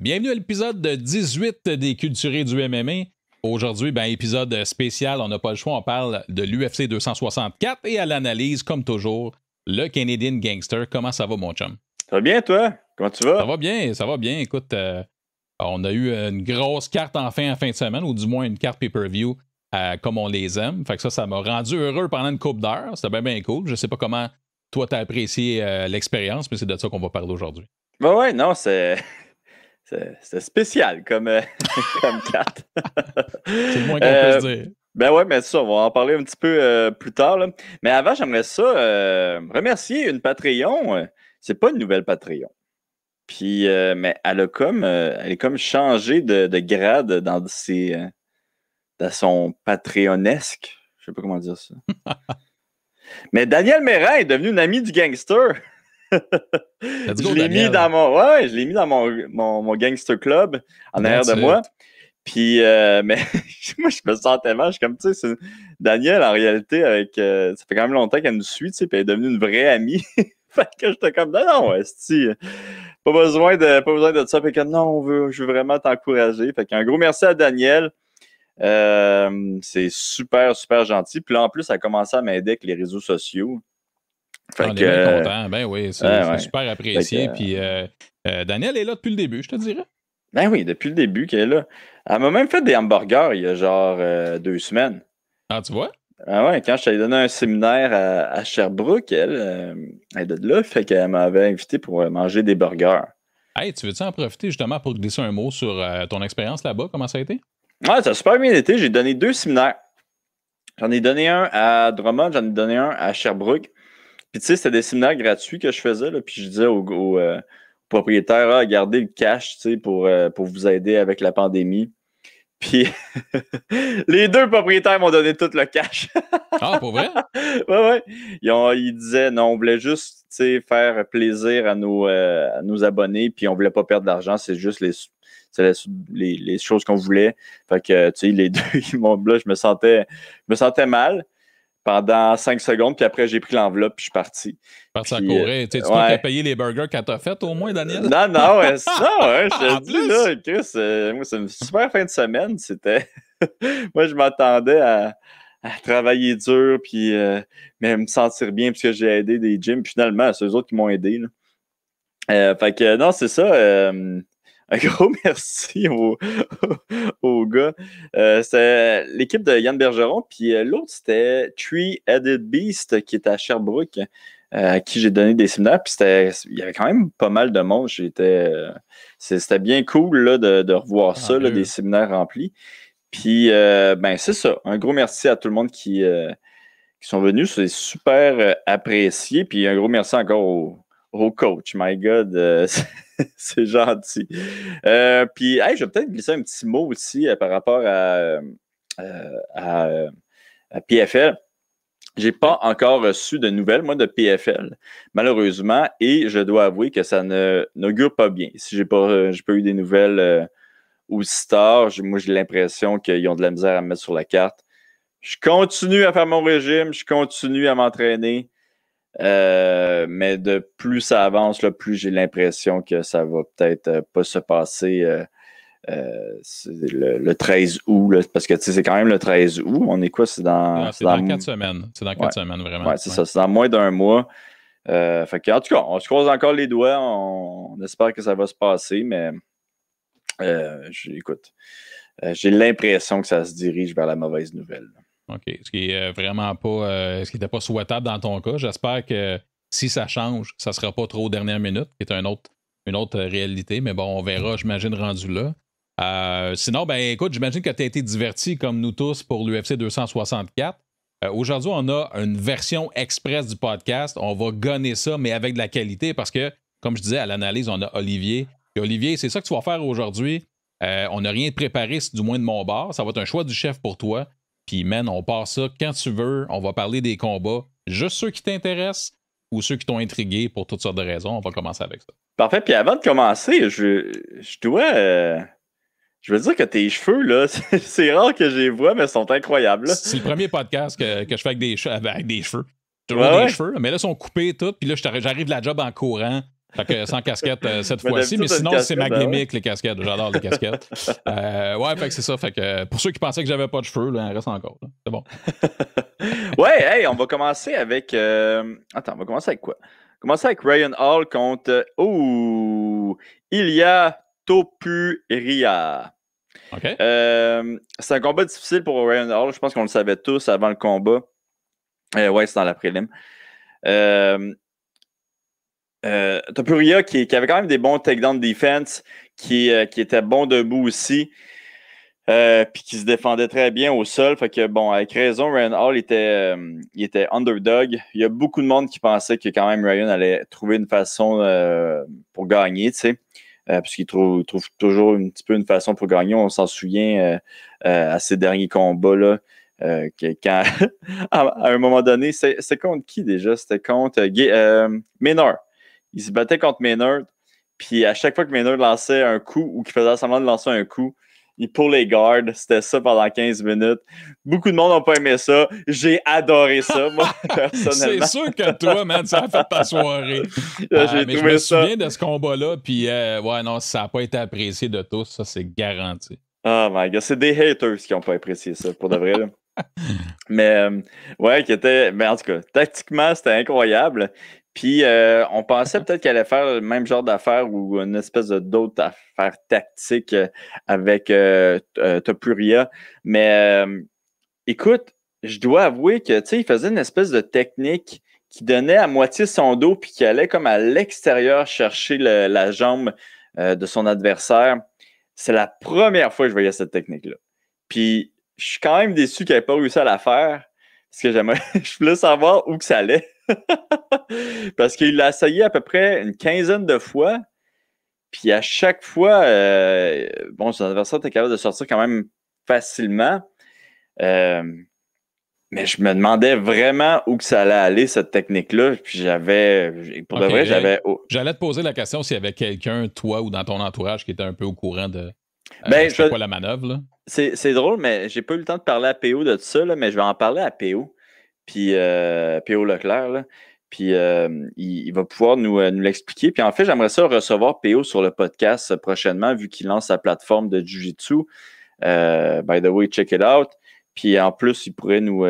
Bienvenue à l'épisode 18 des Culturés du MMA. Aujourd'hui, épisode spécial, on n'a pas le choix, on parle de l'UFC 264 et à l'analyse, comme toujours, le Canadian Gangster. Comment ça va, mon chum? Ça va bien, toi? Comment tu vas? Ça va bien. Écoute, on a eu une grosse carte en fin de semaine, ou du moins une carte pay-per-view comme on les aime. Fait que ça m'a rendu heureux pendant une couple d'heures. C'était bien cool. Je sais pas comment toi t'as apprécié l'expérience, mais c'est de ça qu'on va parler aujourd'hui. Ouais, non, c'est spécial comme carte. C'est le moins qu'on peut se dire. Ben ouais, mais ça, on va en parler un petit peu plus tard. Là. Mais avant, j'aimerais ça remercier une Patreon. C'est pas une nouvelle Patreon. Puis, mais elle est comme changé de grade dans son Patreonesque. Je sais pas comment dire ça. Mais Daniel Mérin est devenu une amie du gangster. Je l'ai mis dans mon gangster club en arrière de moi. Puis, mais moi, je me sens tellement, je suis comme, tu sais, Daniel, en réalité, ça fait quand même longtemps qu'elle nous suit, tu sais, puis elle est devenue une vraie amie. Fait que j'étais comme, non, pas besoin de ça. Fait que non, je veux vraiment t'encourager. Fait qu'un gros merci à Daniel. C'est super, super gentil. Puis là, en plus, elle a commencé à m'aider avec les réseaux sociaux. On est bien content. Ben oui, c'est super apprécié. Puis Daniel est là depuis le début, je te dirais. Ben oui, depuis le début qu'elle est là. Elle m'a même fait des hamburgers il y a genre 2 semaines. Ah, tu vois? Ah ouais, quand je t'avais donné un séminaire à Sherbrooke, elle est de là, fait qu'elle m'avait invité pour manger des burgers. Hey, tu veux-tu en profiter justement pour glisser un mot sur ton expérience là-bas? Comment ça a été? Ouais, ça a super bien été. J'ai donné 2 séminaires. J'en ai donné un à Drummond, j'en ai donné un à Sherbrooke. Puis tu sais, c'était des séminaires gratuits que je faisais, là, puis je disais aux propriétaires, gardez le cash, tu sais, pour vous aider avec la pandémie. Puis les 2 propriétaires m'ont donné tout le cash. Ah, pour vrai? Ouais. Ils disaient, non, on voulait juste, tu sais, faire plaisir à nos abonnés, puis on voulait pas perdre d'argent, c'est juste les choses qu'on voulait. Fait que, tu sais, les 2, là, je me sentais mal pendant 5 secondes, puis après, j'ai pris l'enveloppe, puis je suis parti. Ça courait. Tu crois qu'il a payé les burgers quand t'as fait, au moins, Daniel? Non, je te dis, là, Chris, moi, c'est une super fin de semaine. C'était... moi, je m'attendais à travailler dur, puis mais me sentir bien, puisque j'ai aidé des gyms. Puis finalement, c'est eux autres qui m'ont aidé. Là. Fait que, non, c'est ça. Un gros merci aux gars. C'est l'équipe de Yann Bergeron, puis l'autre, c'était Three-Headed Beast, qui est à Sherbrooke, à qui j'ai donné des séminaires. Puis il y avait quand même pas mal de monde. C'était bien cool là, de revoir ça, là, des séminaires remplis. Puis, c'est ça. Un gros merci à tout le monde qui sont venus. C'est super apprécié. Puis, un gros merci encore au coach. My God, c'est gentil. Puis, je vais peut-être glisser un petit mot aussi par rapport à PFL. J'ai pas encore reçu de nouvelles, moi, de PFL, malheureusement, et je dois avouer que ça n'augure pas bien. Si j'ai pas eu des nouvelles aussi tard, moi, j'ai l'impression qu'ils ont de la misère à me mettre sur la carte. Je continue à faire mon régime, je continue à m'entraîner, mais de plus ça avance, là, plus j'ai l'impression que ça va peut-être pas se passer le 13 août, là, parce que c'est quand même le 13 août. On est quoi? C'est dans 4 semaines. C'est dans 4 semaines, vraiment. Ouais, c'est ça. C'est dans moins d'1 mois. Fait que, en tout cas, on se croise encore les doigts. On espère que ça va se passer, mais écoute, j'ai l'impression que ça se dirige vers la mauvaise nouvelle. OK. Ce qui est vraiment pas... ce qui n'était pas souhaitable dans ton cas. J'espère que si ça change, ça ne sera pas trop aux dernières minutes, qui est une autre réalité. Mais bon, on verra, j'imagine, rendu là. Sinon, écoute, j'imagine que tu as été diverti comme nous tous pour l'UFC 264. Aujourd'hui, on a une version express du podcast. On va gonner ça, mais avec de la qualité parce que, comme je disais, à l'analyse, on a Olivier. Et Olivier, c'est ça que tu vas faire aujourd'hui. On n'a rien préparé, du moins de mon bord. Ça va être un choix du chef pour toi. Puis, man, on part ça quand tu veux. On va parler des combats. Juste ceux qui t'intéressent ou ceux qui t'ont intrigué pour toutes sortes de raisons. On va commencer avec ça. Parfait. Puis avant de commencer, je dois... Je veux dire que tes cheveux, là, c'est rare que je les vois, mais ils sont incroyables. Là. C'est le premier podcast que je fais avec des cheveux. Toujours des cheveux, mais là, ils sont coupés et tout. Puis là, j'arrive de la job en courant. Fait que sans casquette cette Mais fois-ci, mais d'habitude, sinon, une c'est ma casquette, ben ouais. gimmick, les casquettes. J'adore les casquettes. Ouais, fait que c'est ça. Fait que pour ceux qui pensaient que j'avais pas de cheveux, là, il reste encore. Là. C'est bon. Ouais, hey, on va commencer avec. Attends, on va commencer avec quoi? Commencer avec Ryan Hall contre. Ilia Topuria. OK? C'est un combat difficile pour Ryan Hall. Je pense qu'on le savait tous avant le combat. Ouais, c'est dans la prélim. Topuria qui avait quand même des bons takedown defense, qui était bon debout aussi. Puis qui se défendait très bien au sol. Fait que, bon, avec raison, Ryan Hall il était underdog. Il y a beaucoup de monde qui pensait que quand même Ryan allait trouver une façon pour gagner, tu sais. Puisqu'il trouve toujours un petit peu une façon pour gagner. On s'en souvient à ses derniers combats, là. Quand, à un moment donné, c'est contre qui déjà? C'était contre Maynard. Il se battait contre Maynard. Puis à chaque fois que Maynard lançait un coup ou qu'il faisait semblant de lancer un coup, il pull les gardes. C'était ça pendant 15 minutes. Beaucoup de monde n'ont pas aimé ça. J'ai adoré ça, moi, personnellement. C'est sûr que toi, man, ça a fait ta soirée. J'ai mais je me souviens de ce combat-là, puis ouais, non, ça n'a pas été apprécié de tous, ça, c'est garanti. Oh my God, c'est des haters qui n'ont pas apprécié ça, pour de vrai. Là. Mais, ouais, mais en tout cas, tactiquement, c'était incroyable. Puis, on pensait peut-être qu'elle allait faire le même genre d'affaires ou une espèce d'autre affaire tactique avec Topuria. Mais, écoute, je dois avouer que, tu sais, il faisait une espèce de technique qui donnait à moitié son dos puis qui allait comme à l'extérieur chercher la jambe de son adversaire. C'est la première fois que je voyais cette technique-là. Puis, je suis quand même déçu qu'elle n'ait pas réussi à la faire parce que je voulais savoir où que ça allait. Parce qu'il l'a essayé à peu près une quinzaine de fois. Puis à chaque fois, bon, son adversaire était capable de sortir quand même facilement. Mais je me demandais vraiment où que ça allait aller, cette technique-là. Puis pour de vrai, j'avais... J'allais te poser la question s'il y avait quelqu'un, toi ou dans ton entourage, qui était un peu au courant de c'était quoi la manœuvre, là. C'est drôle, mais j'ai pas eu le temps de parler à PO de ça, là, mais je vais en parler à PO. Puis PO Leclerc, là. Puis il va pouvoir nous l'expliquer. Puis en fait, j'aimerais ça recevoir PO sur le podcast prochainement, vu qu'il lance sa plateforme de Jiu-Jitsu. By the way, check it out. Puis en plus, il pourrait nous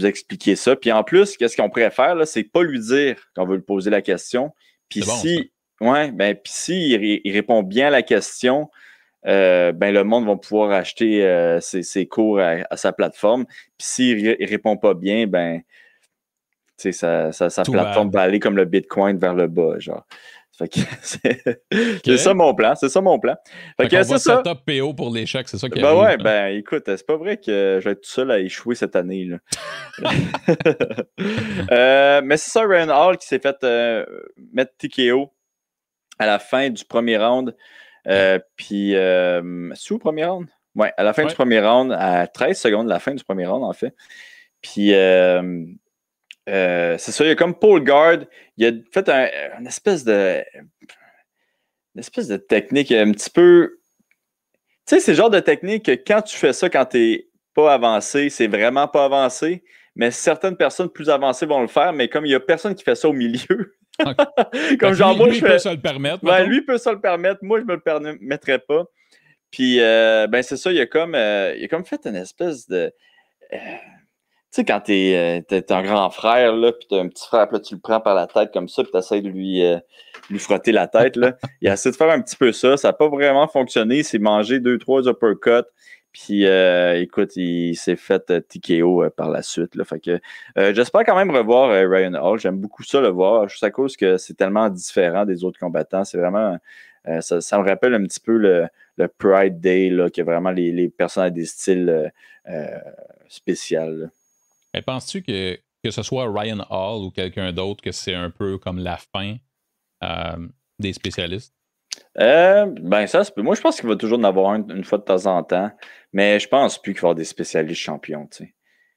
expliquer ça. Puis en plus, qu'est-ce qu'on pourrait faire, là, c'est pas lui dire qu'on veut lui poser la question. Puis si il répond bien à la question, le monde va pouvoir acheter ses cours à sa plateforme. Puis s'il répond pas bien, sa plateforme va aller comme le Bitcoin vers le bas, genre. Fait que c'est ça mon plan. C'est ça mon plan. Fait que c'est ça. Top PO pour l'échec, c'est ça qui arrive. Ouais, écoute, c'est pas vrai que je vais être tout seul à échouer cette année. Là. Mais c'est ça, Ryan Hall qui s'est fait mettre TKO à la fin du premier round. Puis, c'est au premier round? Ouais, à la fin du premier round, à 13 secondes de la fin du premier round, en fait. Puis, c'est ça, il y a comme Paul Guard, il a fait une espèce de technique un petit peu... Tu sais, c'est le genre de technique que quand tu fais ça, quand t'es pas avancé, c'est vraiment pas avancé, mais certaines personnes plus avancées vont le faire, mais comme il y a personne qui fait ça au milieu... Okay. Comme genre, moi, lui, peut se le permettre. Lui peut se le permettre. Moi, je me le permettrais pas. Puis, c'est ça, il a comme fait une espèce de... tu sais, quand t'es un grand frère, là, puis t'as un petit frère, puis là, tu le prends par la tête comme ça, puis t'essaies de lui frotter la tête, là. Il a essayé de faire un petit peu ça. Ça n'a pas vraiment fonctionné. Il s'est mangé 2-3 uppercuts. Puis, écoute, il s'est fait TKO par la suite. Là. Fait que j'espère quand même revoir Ryan Hall. J'aime beaucoup ça le voir, juste à cause que c'est tellement différent des autres combattants. C'est vraiment... ça me rappelle un petit peu le Pride Day, là, que vraiment les personnes ont des styles spéciaux. Mais penses-tu que ce soit Ryan Hall ou quelqu'un d'autre, que c'est un peu comme la fin des spécialistes? Ça se peut. Moi, je pense qu'il va toujours en avoir une fois de temps en temps, mais je pense plus qu'il va y avoir des spécialistes champions. Tu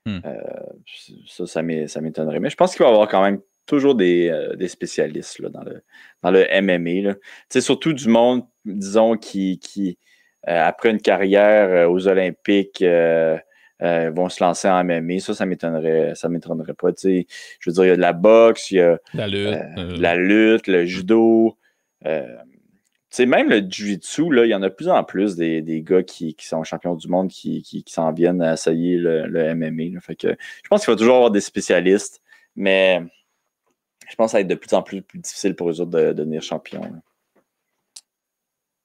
sais. Ça m'étonnerait. Mais je pense qu'il va y avoir quand même toujours des spécialistes là, dans le MMA. Tu sais, surtout du monde, disons, qui après une carrière aux Olympiques vont se lancer en MMA. Ça m'étonnerait pas. Je veux dire, il y a de la boxe, il y a la lutte, le judo. Même le jiu-jitsu, là, il y en a de plus en plus des gars qui sont champions du monde qui s'en viennent à essayer le MMA. Là. Fait que, je pense qu'il va toujours avoir des spécialistes, mais je pense que ça va être de plus en plus difficile pour eux autres de devenir champions. Là.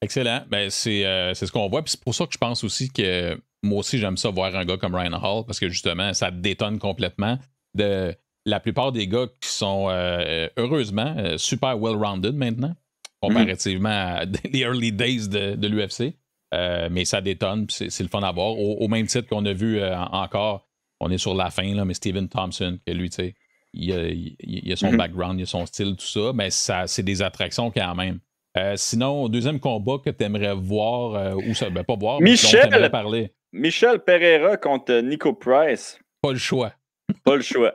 Excellent. Ben, c'est ce qu'on voit. Puis c'est pour ça que je pense aussi que moi aussi, j'aime ça voir un gars comme Ryan Hall parce que justement, ça détonne complètement. La plupart des gars qui sont heureusement super well-rounded maintenant, comparativement à les early days de l'UFC. Mais ça détonne, puis c'est le fun à voir. Au même titre qu'on a vu encore, on est sur la fin, là, mais Stephen Thompson, que lui, tu sais, il a son background, il a son style, tout ça, mais c'est des attractions quand même. Sinon, deuxième combat que tu aimerais voir, ou ça, pas voir, mais dont tu aimerais parler. Michel Pereira contre Nico Price. Pas le choix. Pas le choix.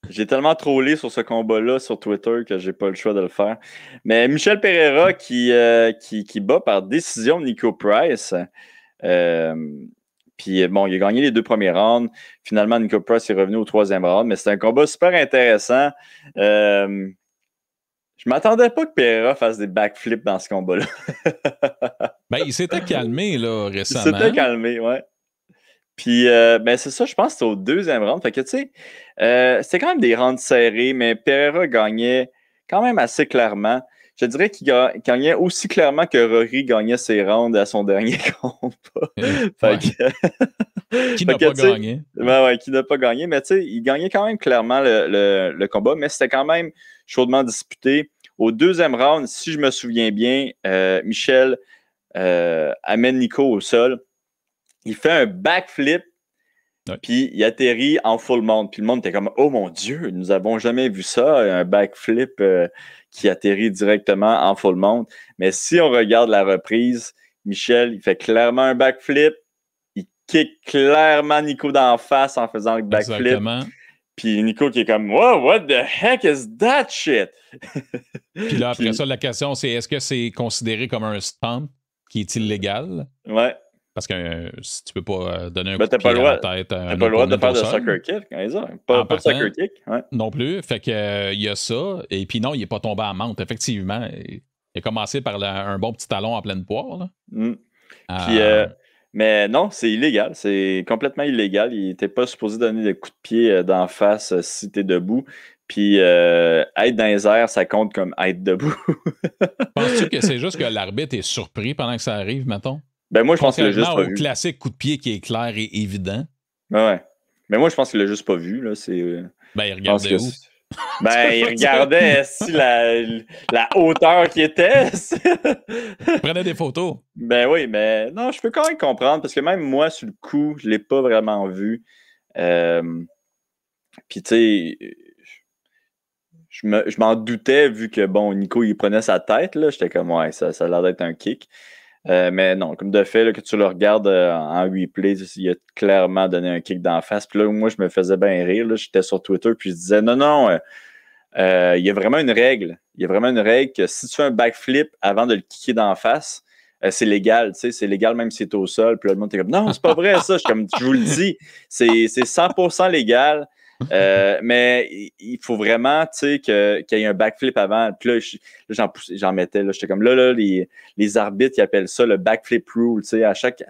J'ai tellement trollé sur ce combat-là sur Twitter que j'ai pas le choix de le faire. Mais Michel Pereira qui bat par décision Nico Price. Puis bon, il a gagné les 2 premiers rounds. Finalement, Nico Price est revenu au 3e round. Mais c'est un combat super intéressant. Je m'attendais pas que Pereira fasse des backflips dans ce combat-là. Ben, il s'était calmé là, récemment. Il s'était calmé, ouais. Puis, ben c'est ça, je pense que c'était au 2e round. Fait que, tu sais, c'était quand même des rounds serrés, mais Pereira gagnait quand même assez clairement. Je dirais qu'il gagnait aussi clairement que Rory gagnait ses rounds à son dernier combat. Qui n'a pas gagné. Ouais, qui n'a pas gagné. Mais tu sais, il gagnait quand même clairement le combat, mais c'était quand même chaudement disputé. Au 2e round, si je me souviens bien, Michel amène Nico au sol. Il fait un backflip, puis il atterrit en full mount. Puis le monde était comme « Oh mon Dieu, nous n'avons jamais vu ça, un backflip qui atterrit directement en full mount. » Mais si on regarde la reprise, Michel, il fait clairement un backflip. Il kick clairement Nico d'en face en faisant le backflip. Exactement. Puis Nico qui est comme « Wow, what the heck is that shit? » Puis là, après ça, la question, c'est est-ce que c'est considéré comme un stomp qui est illégal? Ouais. Parce que si tu peux pas donner un coup de pied à la tête... T'as pas le droit de faire de soccer kick, pas de soccer kick. Ouais. Non plus. Fait que il y a ça. Et puis non, il n'est pas tombé à menthe. Effectivement, il a commencé par un bon petit talon en pleine poire. Là. Puis, mais non, c'est illégal. C'est complètement illégal. Il n'était pas supposé donner des coups de pied d'en face si tu es debout. Puis être dans les airs, ça compte comme être debout. Penses-tu que c'est juste que l'arbitre est surpris pendant que ça arrive, mettons? Ben moi, je pense qu'il l'a juste pas vu. Classique coup de pied qui est clair et évident. Ouais. Mais moi, je pense qu'il l'a juste pas vu. Là. Ben, il regardait où? Ben, il regardait la hauteur qui était. Il prenait des photos. Ben oui, mais non, je peux quand même comprendre parce que même moi, sur le coup, je l'ai pas vraiment vu. Puis, tu sais, je m'en doutais vu que, bon, Nico, il prenait sa tête. Là. J'étais comme, ouais, ça a l'air d'être un kick. Mais non, comme de fait, là, que tu le regardes en replay, il a clairement donné un kick d'en face. Puis là, moi, je me faisais bien rire. Là, j'étais sur Twitter, puis je disais non, il y a vraiment une règle. Il y a vraiment une règle que si tu fais un backflip avant de le kicker d'en face, c'est légal. Tu sais, c'est légal même si c'est au sol. Puis là, le monde était comme non, c'est pas vrai ça. Je vous le dis, c'est 100% légal. Mais il faut vraiment qu'il y ait un backflip avant. Puis là, j'en mettais. J'étais comme là, les arbitres, ils appellent ça le backflip rule. À chaque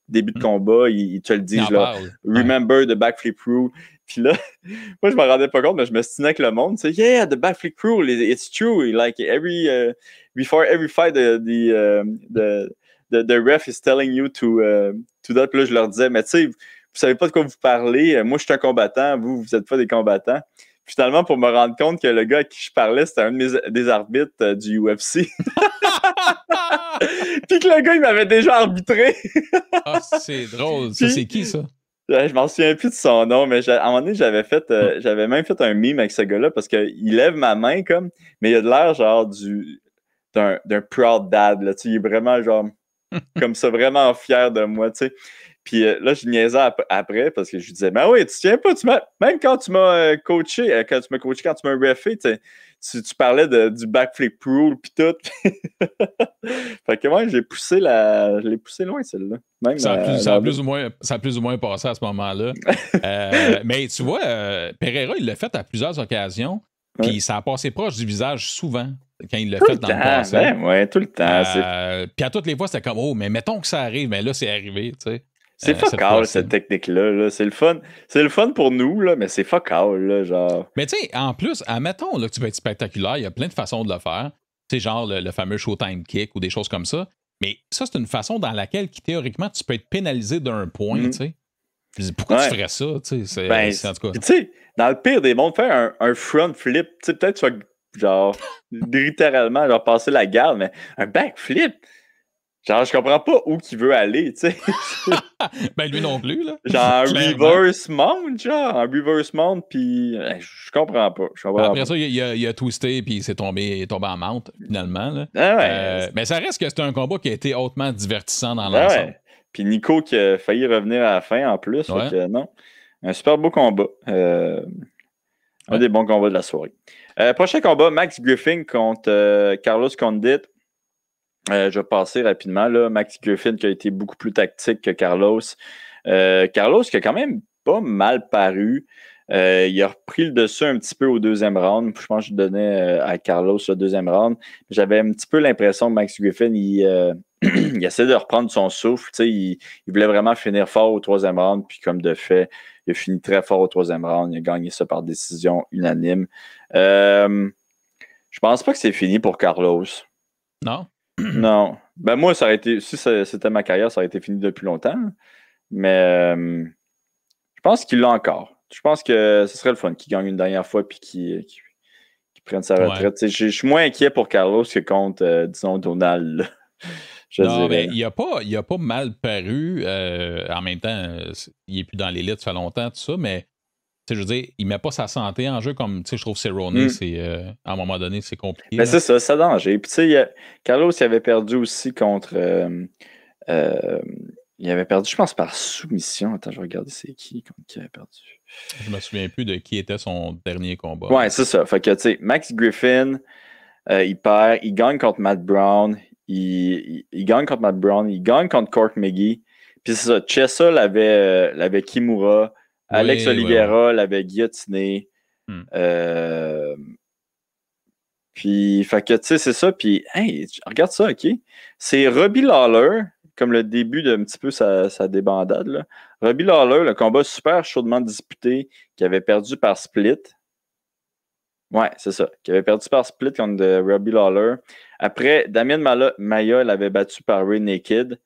début de combat, ils te le disent. Là, remember the backflip rule. Puis là, moi, je me rendais pas compte, mais je me stinais avec le monde. Yeah, the backflip rule, it's true. Like before every fight, the ref is telling you to that. Puis là, je leur disais, mais tu sais, vous savez pas de quoi vous parlez. Moi, je suis un combattant. Vous êtes pas des combattants. Puis finalement, pour me rendre compte que le gars à qui je parlais, c'était un des arbitres du UFC. Puis que le gars, il m'avait déjà arbitré. Ah, c'est drôle. Ça, c'est qui, ça? Je m'en souviens plus de son nom, mais à un moment donné, j'avais même fait un meme avec ce gars-là parce qu'il lève ma main comme, mais il a de l'air genre d'un proud dad. Là, il est vraiment genre comme ça, vraiment fier de moi. Tu sais. Puis là, je niaisais après parce que je lui disais, ben oui, tu tiens pas, même quand tu m'as coaché, quand tu m'as refé, tu parlais du backflip rule puis tout. Fait que moi, je l'ai poussé loin, celle-là. Même, ça a plus ou moins passé à ce moment-là. Mais tu vois, Pereira, il l'a fait à plusieurs occasions, puis ça a passé proche du visage souvent quand il l'a fait dans le passé. Ouais, tout le temps. Puis à toutes les fois, c'était comme, oh, mais mettons que ça arrive, mais là, c'est arrivé, tu sais. C'est fuck all, cette technique-là. Là. C'est le fun pour nous, là, mais c'est fuck all, là, genre. Mais tu sais, en plus, admettons là, que tu peux être spectaculaire, il y a plein de façons de le faire. Tu sais, genre le fameux Showtime Kick ou des choses comme ça. Mais ça, c'est une façon dans laquelle, théoriquement, tu peux être pénalisé d'un point, tu sais. Pourquoi tu ferais ça, tu sais? C'est en tout cas. Tu sais, dans le pire des mondes, faire un front flip, tu sais, peut-être tu vas, genre, littéralement, genre, passer la garde, mais un backflip, genre, je comprends pas où qu'il veut aller, tu sais. Ben, lui non plus, là. Genre, un reverse mount, puis je comprends pas. Après ça, il a twisté, puis il est tombé en mount, finalement. Là. Mais ça reste que c'est un combat qui a été hautement divertissant dans l'ensemble. Ouais. Puis Nico qui a failli revenir à la fin, en plus. Fait que, non. Un super beau combat. Un des bons combats de la soirée. Prochain combat, Max Griffin contre Carlos Condit. Je vais passer rapidement. Là. Max Griffin qui a été beaucoup plus tactique que Carlos. Carlos qui a quand même pas mal paru. Il a repris le dessus un petit peu au deuxième round. Je pense que je donnais à Carlos le deuxième round. J'avais un petit peu l'impression que Max Griffin, il essayait de reprendre son souffle. Il voulait vraiment finir fort au troisième round. Puis comme de fait, il a fini très fort au troisième round. Il a gagné ça par décision unanime. Je pense pas que c'est fini pour Carlos. Non? Non. Ben moi, ça aurait été, si c'était ma carrière, ça aurait été fini depuis longtemps. Mais je pense qu'il l'a encore. Je pense que ce serait le fun qu'il gagne une dernière fois et qu'il prenne sa retraite. Je suis moins inquiet pour Carlos que contre, disons, Donald. Mais il a pas mal paru. En même temps, il n'est plus dans l'élite, ça fait longtemps, tout ça, mais je veux dire, il ne met pas sa santé en jeu comme je trouve Cerrone, à un moment donné, c'est compliqué. Mais c'est ça, c'est danger. Puis tu sais, Carlos, il avait perdu aussi contre. Il avait perdu, je pense, par soumission. Attends, je vais regarder c'est qui avait perdu. Je me souviens plus de qui était son dernier combat. Ouais, c'est ça. Fait que, tu sais, Max Griffin, il perd, il gagne contre Matt Brown, il gagne contre Matt Brown, il gagne contre Cork McGee. Puis c'est ça, Chessa l'avait Kimura, Alex Oliveira l'avait guillotiné. Puis, fait que, tu sais, c'est ça. Puis, hey, regarde ça, OK? C'est Robbie Lawler, comme le début d'un petit peu sa débandade. Là. Robbie Lawler, le combat super chaudement disputé, qui avait perdu par split. Ouais, c'est ça. Qui avait perdu par split contre Robbie Lawler. Après, Damien Maia l'avait battu par Ray Naked.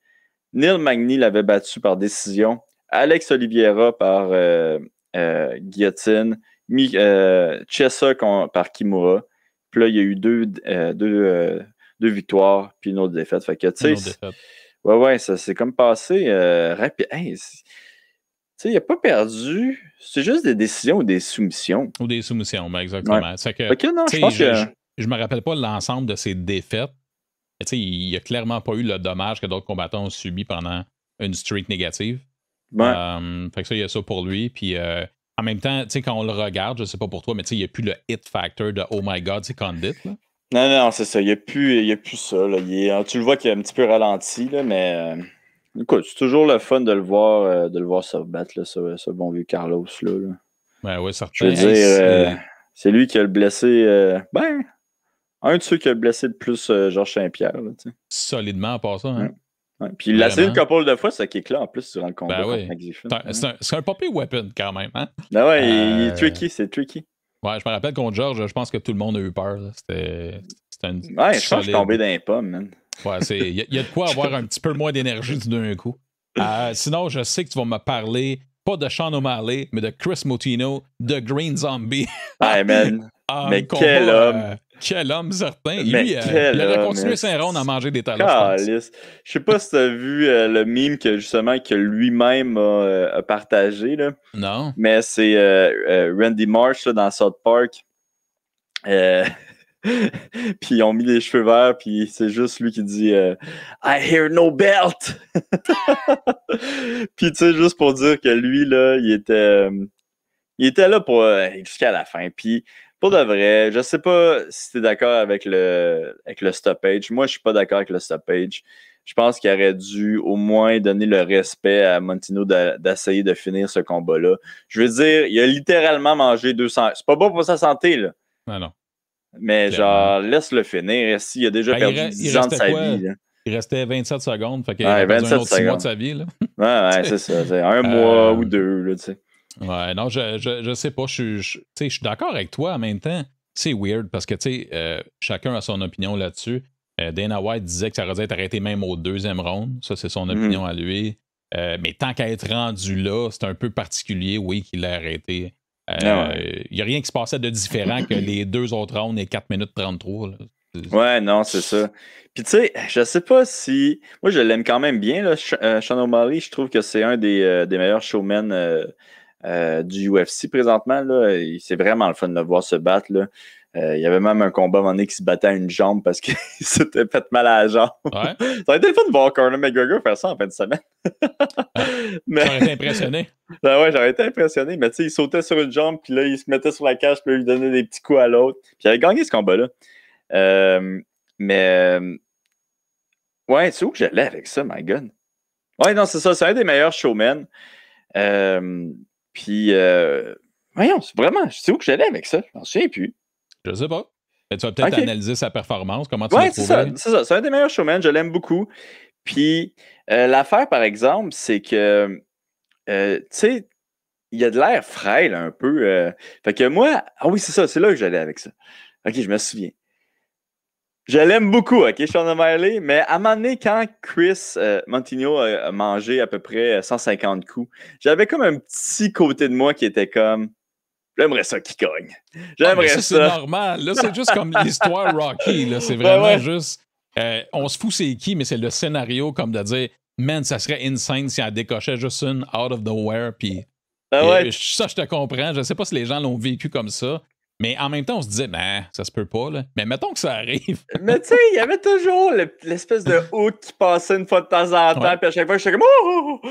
Neil Magny l'avait battu par décision. Alex Oliveira par guillotine. Chessa par Kimura. Puis là, il y a eu deux victoires, puis une autre défaite. Fait que, tu sais, ouais, ça s'est comme passé rapide. Hey, tu sais, il n'a pas perdu. C'est juste des décisions ou des soumissions. Ou des soumissions, ben exactement. Ouais. C'est que, non, je pense que... Je me rappelle pas l'ensemble de ses défaites. Mais tu sais, il n'y a clairement pas eu le dommage que d'autres combattants ont subi pendant une streak négative. Ouais. Fait que ça, il y a ça pour lui. Puis en même temps, tu sais, quand on le regarde, je sais pas pour toi, mais tu sais, il n'y a plus le hit factor de Oh my God, c'est Condit, là. Non, c'est ça. Il n'y a plus ça. Là. Tu le vois qu'il est un petit peu ralenti, là, mais écoute, c'est toujours le fun de le voir se rebattre, là, ce bon vieux Carlos. Là. Ben oui, certain. Je veux dire, c'est lui qui a le blessé. Un de ceux qui a blessé le plus Georges Saint-Pierre. Là, solidement en passant. Hein? Ouais. Puis il l'a essayé une couple de fois, ce kick-là, en plus, durant le combat. Ben oui. C'est un poppy weapon, quand même. Hein? Ben ouais, il est tricky, c'est tricky. Ouais, je me rappelle contre Georges, je pense que tout le monde a eu peur. C'était une je pense que je suis tombé dans les pommes, man. Ouais, il y a de quoi avoir un petit peu moins d'énergie d'un coup. Sinon, je sais que tu vas me parler, pas de Sean O'Malley, mais de Chris Motino, de Green Zombie. Hey, man. Mais quel homme! Quel homme, certain. Et lui, il aurait continué Saint-Ron à manger des talons. Je sais pas si tu as vu le meme que lui-même a partagé. Là. Non. Mais c'est Randy Marsh là, dans South Park. Puis ils ont mis les cheveux verts, puis c'est juste lui qui dit I hear no belt! Puis tu sais, juste pour dire que lui, là, il était là pour jusqu'à la fin. Puis pour de vrai, je sais pas si tu es d'accord avec le stoppage. Moi, je suis pas d'accord avec le stoppage. Je pense qu'il aurait dû au moins donner le respect à Montino d'essayer de finir ce combat-là. Je veux dire, il a littéralement mangé 200. C'est pas bon pour sa santé, là. Ah non. Mais genre, laisse-le finir. S'il a déjà perdu 10 ans de sa vie. Là. Il restait 27 secondes. Fait qu'il a perdu un autre 6 mois de sa vie. Là. Ouais, c'est ça. C'est un mois ou deux, là, tu sais. Ouais, non, je sais pas. Je suis d'accord avec toi en même temps. C'est weird parce que, tu sais, chacun a son opinion là-dessus. Dana White disait que ça aurait dû être arrêté même au 2e round. Ça, c'est son opinion à lui. Mais tant qu'à être rendu là, c'est un peu particulier, oui, qu'il l'a arrêté. Il n'y a rien qui se passait de différent que les 2 autres rounds et 4 minutes 33. Là. Ouais, non, c'est ça. Puis tu sais, je sais pas si... Moi, je l'aime quand même bien, là, Sean O'Malley. Je trouve que c'est un des meilleurs showmen du UFC présentement. Là. C'est vraiment le fun de le voir se battre. Là. Il y avait même un combat à un moment donné qui se battait à une jambe parce qu'il s'était fait mal à la jambe. Ouais. Ça aurait été le fun de voir Conor McGregor faire ça en fin de semaine. J'aurais été impressionné. Ben ouais, j'aurais été impressionné. Mais tu sais, il sautait sur une jambe, puis là, il se mettait sur la cage, puis là, il donnait des petits coups à l'autre. Puis il avait gagné ce combat-là. Ouais, c'est où que j'allais avec ça, my God? Ouais, non, c'est ça. C'est un des meilleurs showmen. Puis, voyons, c'est où que j'allais avec ça? Je m'en souviens plus. Je sais pas. Mais tu vas peut-être analyser sa performance. Comment tu l'as trouvé? C'est ça. C'est un des meilleurs showmen. Je l'aime beaucoup. Puis, l'affaire, par exemple, c'est que, tu sais, il y a de l'air frêle un peu. Fait que moi, oui, c'est ça. C'est là que j'allais avec ça. OK, je me souviens. Je l'aime beaucoup, OK, Sean O'Malley, mais à un moment donné, quand Chris Montigno a mangé à peu près 150 coups, j'avais comme un petit côté de moi qui était comme j'aimerais ça qu'il gagne. J'aimerais ça. C'est normal. Là, c'est juste comme l'histoire Rocky. Là. C'est vraiment juste. On se fout c'est qui, mais c'est le scénario comme de dire man, ça serait insane si on décochait juste une out of nowhere. Puis. Ça, je te comprends. Je sais pas si les gens l'ont vécu comme ça. Mais en même temps, on se disait, ben, ça se peut pas, là. Mais mettons que ça arrive. Mais tu sais, il y avait toujours l'espèce de hook qui passait une fois de temps en temps, puis à chaque fois, j'étais comme oh!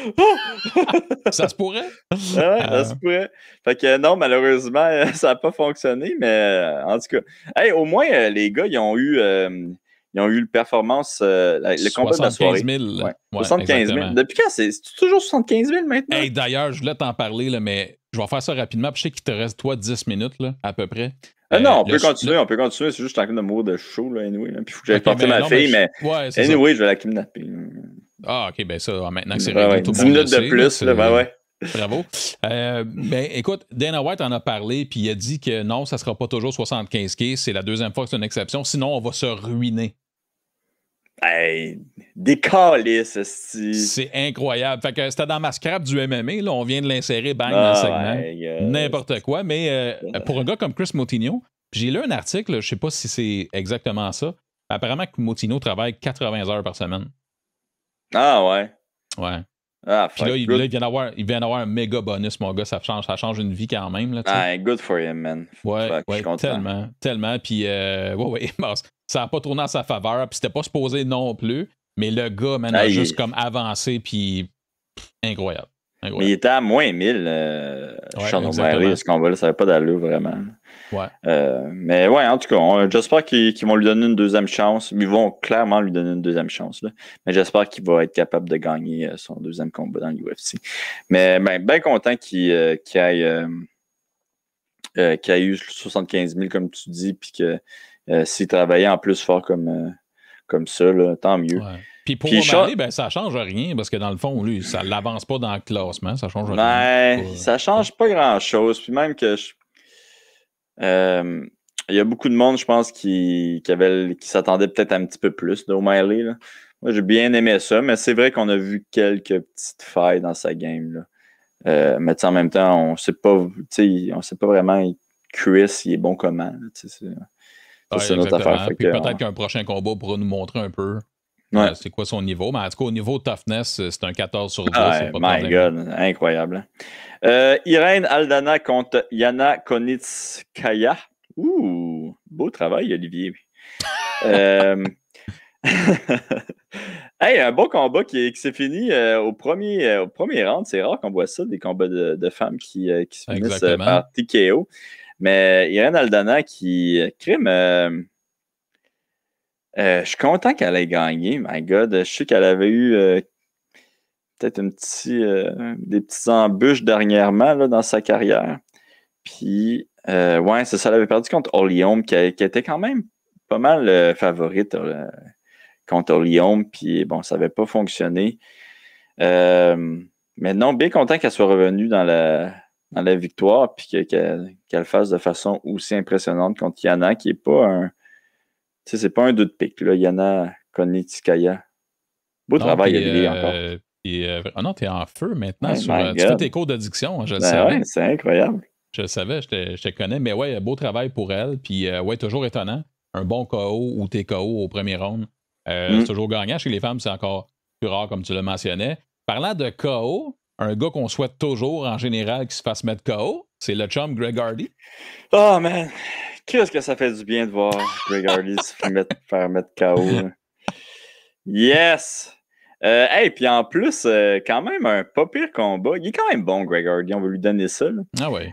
Ça se pourrait. Ça se pourrait. Fait que non, malheureusement, ça n'a pas fonctionné, mais en tout cas, au moins, les gars, ils ont eu le performance, le combat de la soirée. 75 000. Ouais. 75 000. Depuis quand? C'est toujours 75 000 maintenant? Hey, d'ailleurs, je voulais t'en parler, là, mais je vais faire ça rapidement. Puis je sais qu'il te reste, toi, 10 minutes, là, à peu près. Non, on peut continuer. C'est juste que je suis en train de mourir de chaud, là, anyway. Là. Puis il faut que j'aille porter ma fille, mais anyway, je vais la kidnapper. Ah, OK, ben ça, maintenant que c'est réglé, tout le monde 10 minutes de plus, là, ben ouais. Bravo. Mais écoute, Dana White en a parlé, puis il a dit que non, ça ne sera pas toujours 75K. C'est la 2e fois que c'est une exception. Sinon, on va se ruiner. Hey, des calices, c'est incroyable. Fait que c'était dans ma scrap du MMA. Là, on vient de l'insérer, bang, dans le segment. N'importe quoi. Mais pour un gars comme Chris Moutinho, j'ai lu un article, je sais pas si c'est exactement ça. Apparemment que Moutinho travaille 80 heures par semaine. Ah ouais? Ouais. Ah, puis là, il vient d'avoir un méga bonus, mon gars. Ça change une vie quand même. Là, good for him, man. Ouais, tellement. Puis, ça n'a pas tourné en sa faveur. Puis, c'était pas supposé non plus. Mais le gars, man, a juste comme avancé. Puis, incroyable. Mais il était à moins 1000. Sean O'Malley, ce combat-là, ça n'avait pas d'allure vraiment. Ouais. Mais ouais, en tout cas, j'espère qu'ils vont lui donner une 2e chance. Ils vont clairement lui donner une 2e chance. Là. Mais j'espère qu'il va être capable de gagner son 2e combat dans l'UFC. Mais bien content qu'il ait eu 75 000, comme tu dis, puis que s'il travaillait en plus fort comme ça, là, tant mieux. Ouais. Puis pour O'Malley, ben, ça change rien, parce que dans le fond, lui, ça l'avance pas dans le classement, ça change rien. Ça change pas grand-chose. Puis même que il y a beaucoup de monde, je pense, qui s'attendait peut-être un petit peu plus d'O'Malley. Moi, j'ai bien aimé ça, mais c'est vrai qu'on a vu quelques petites failles dans sa game. Là. Mais en même temps, on sait pas vraiment Chris, il est bon comment. C'est notre affaire. Puis peut-être qu'un prochain combat pourra nous montrer un peu c'est quoi son niveau. Mais en tout cas, au niveau toughness, c'est un 14 sur 10. C'est pas my God, incroyable. Irène Aldana contre Yana Konitskaya. Ouh, beau travail, Olivier. Euh, Hey, un bon combat qui s'est fini au premier round. C'est rare qu'on voit ça, des combats de femmes qui se finissent Exactement. par TKO. Mais Irene Aldana qui crime. Je suis content qu'elle ait gagné. My God, je sais qu'elle avait eu peut-être des petites embûches dernièrement là, dans sa carrière. Puis, ouais, c'est ça. Elle avait perdu contre Holly Holm, qui était quand même pas mal favorite contre Holly Holm. Puis, bon, ça n'avait pas fonctionné. Mais non, bien content qu'elle soit revenue dans la victoire. Puis qu'elle le fasse de façon aussi impressionnante contre Yana, qui n'est pas un. Tu sais, c'est pas un deux de pique, là. Yana Konitskaya. Beau Non, travail, puis, Olivier, encore. ah non, t'es en feu maintenant. Ouais, Tu my fais God. tes cours d'addiction, je le Ben savais. ouais, c'est incroyable. Je le savais, je te connais. Mais ouais, beau travail pour elle. Puis, ouais, toujours étonnant. Un bon KO ou t'es KO au premier round. C'est toujours gagnant. Chez les femmes, c'est encore plus rare, comme tu le mentionnais. Parlant de KO, un gars qu'on souhaite toujours, en général, qui se fasse mettre KO, c'est le chum Greg Hardy. Oh, man. Qu'est-ce que ça fait du bien de voir Greg Hardy se faire mettre KO. Là. Yes! Hey, puis en plus, quand même, un pas pire combat. Il est quand même bon, Greg Hardy. On va lui donner ça. Là. Ah ouais.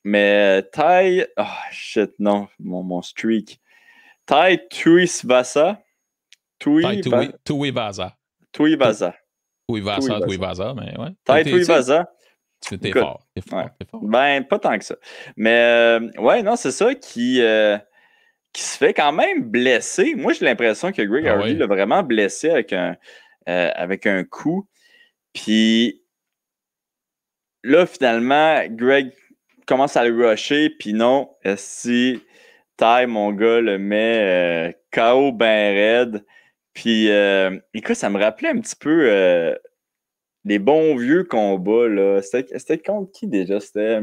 Mais Tai... Oh, shit, non. Mon streak. Tai Tuivasa. Tuivasa. Tuivasa. Tuivasa, mais ouais. Tai Tuivasa. T'es fort. T'es fort. Ouais. Ben, pas tant que ça. Mais, ouais, non, c'est ça qui se fait quand même blesser. Moi, j'ai l'impression que Greg Hardy l'a vraiment blessé avec un coup. Puis là, finalement, Greg commence à le rusher. Puis non, si Tai, mon gars, le met KO ben raide. Puis, écoute, ça me rappelait un petit peu les bons vieux combats. Là. C'était contre qui déjà? C'était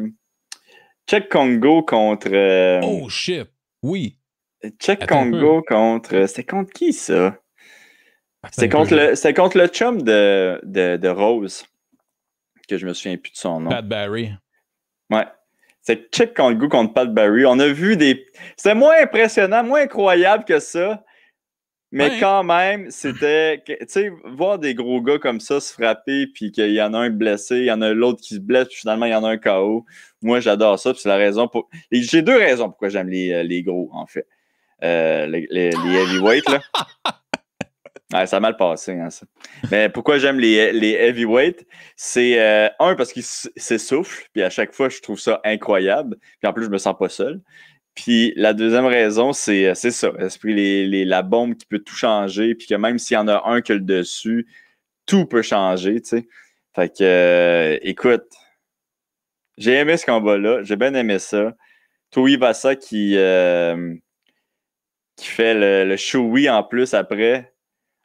Czech Congo contre... Oh shit! Oui! Czech Congo contre... C'était contre qui, ça? C'était contre le chum de Rose, que je me souviens plus de son nom. Pat Barry. Ouais. C'est Czech Congo contre Pat Barry. On a vu C'était moins impressionnant, moins incroyable que ça. Mais quand même, c'était... Tu sais, voir des gros gars comme ça se frapper, puis qu'il y en a un blessé, il y en a l'autre qui se blesse, puis finalement, il y en a un KO. Moi, j'adore ça, puis c'est la raison pour... J'ai deux raisons pourquoi j'aime les gros, en fait. Les heavyweights, là. Ouais, ça a mal passé, hein, ça. Mais pourquoi j'aime les heavyweights, c'est un, parce qu'ils s'essoufflent, puis à chaque fois, je trouve ça incroyable. Puis en plus, je me sens pas seul. Puis la deuxième raison, c'est ça. La bombe qui peut tout changer, puis que même s'il y en a un qui a le dessus, tout peut changer, tu sais. Fait que, écoute, j'ai aimé ce combat-là. J'ai bien aimé ça. Tuivasa qui fait le showy en plus après.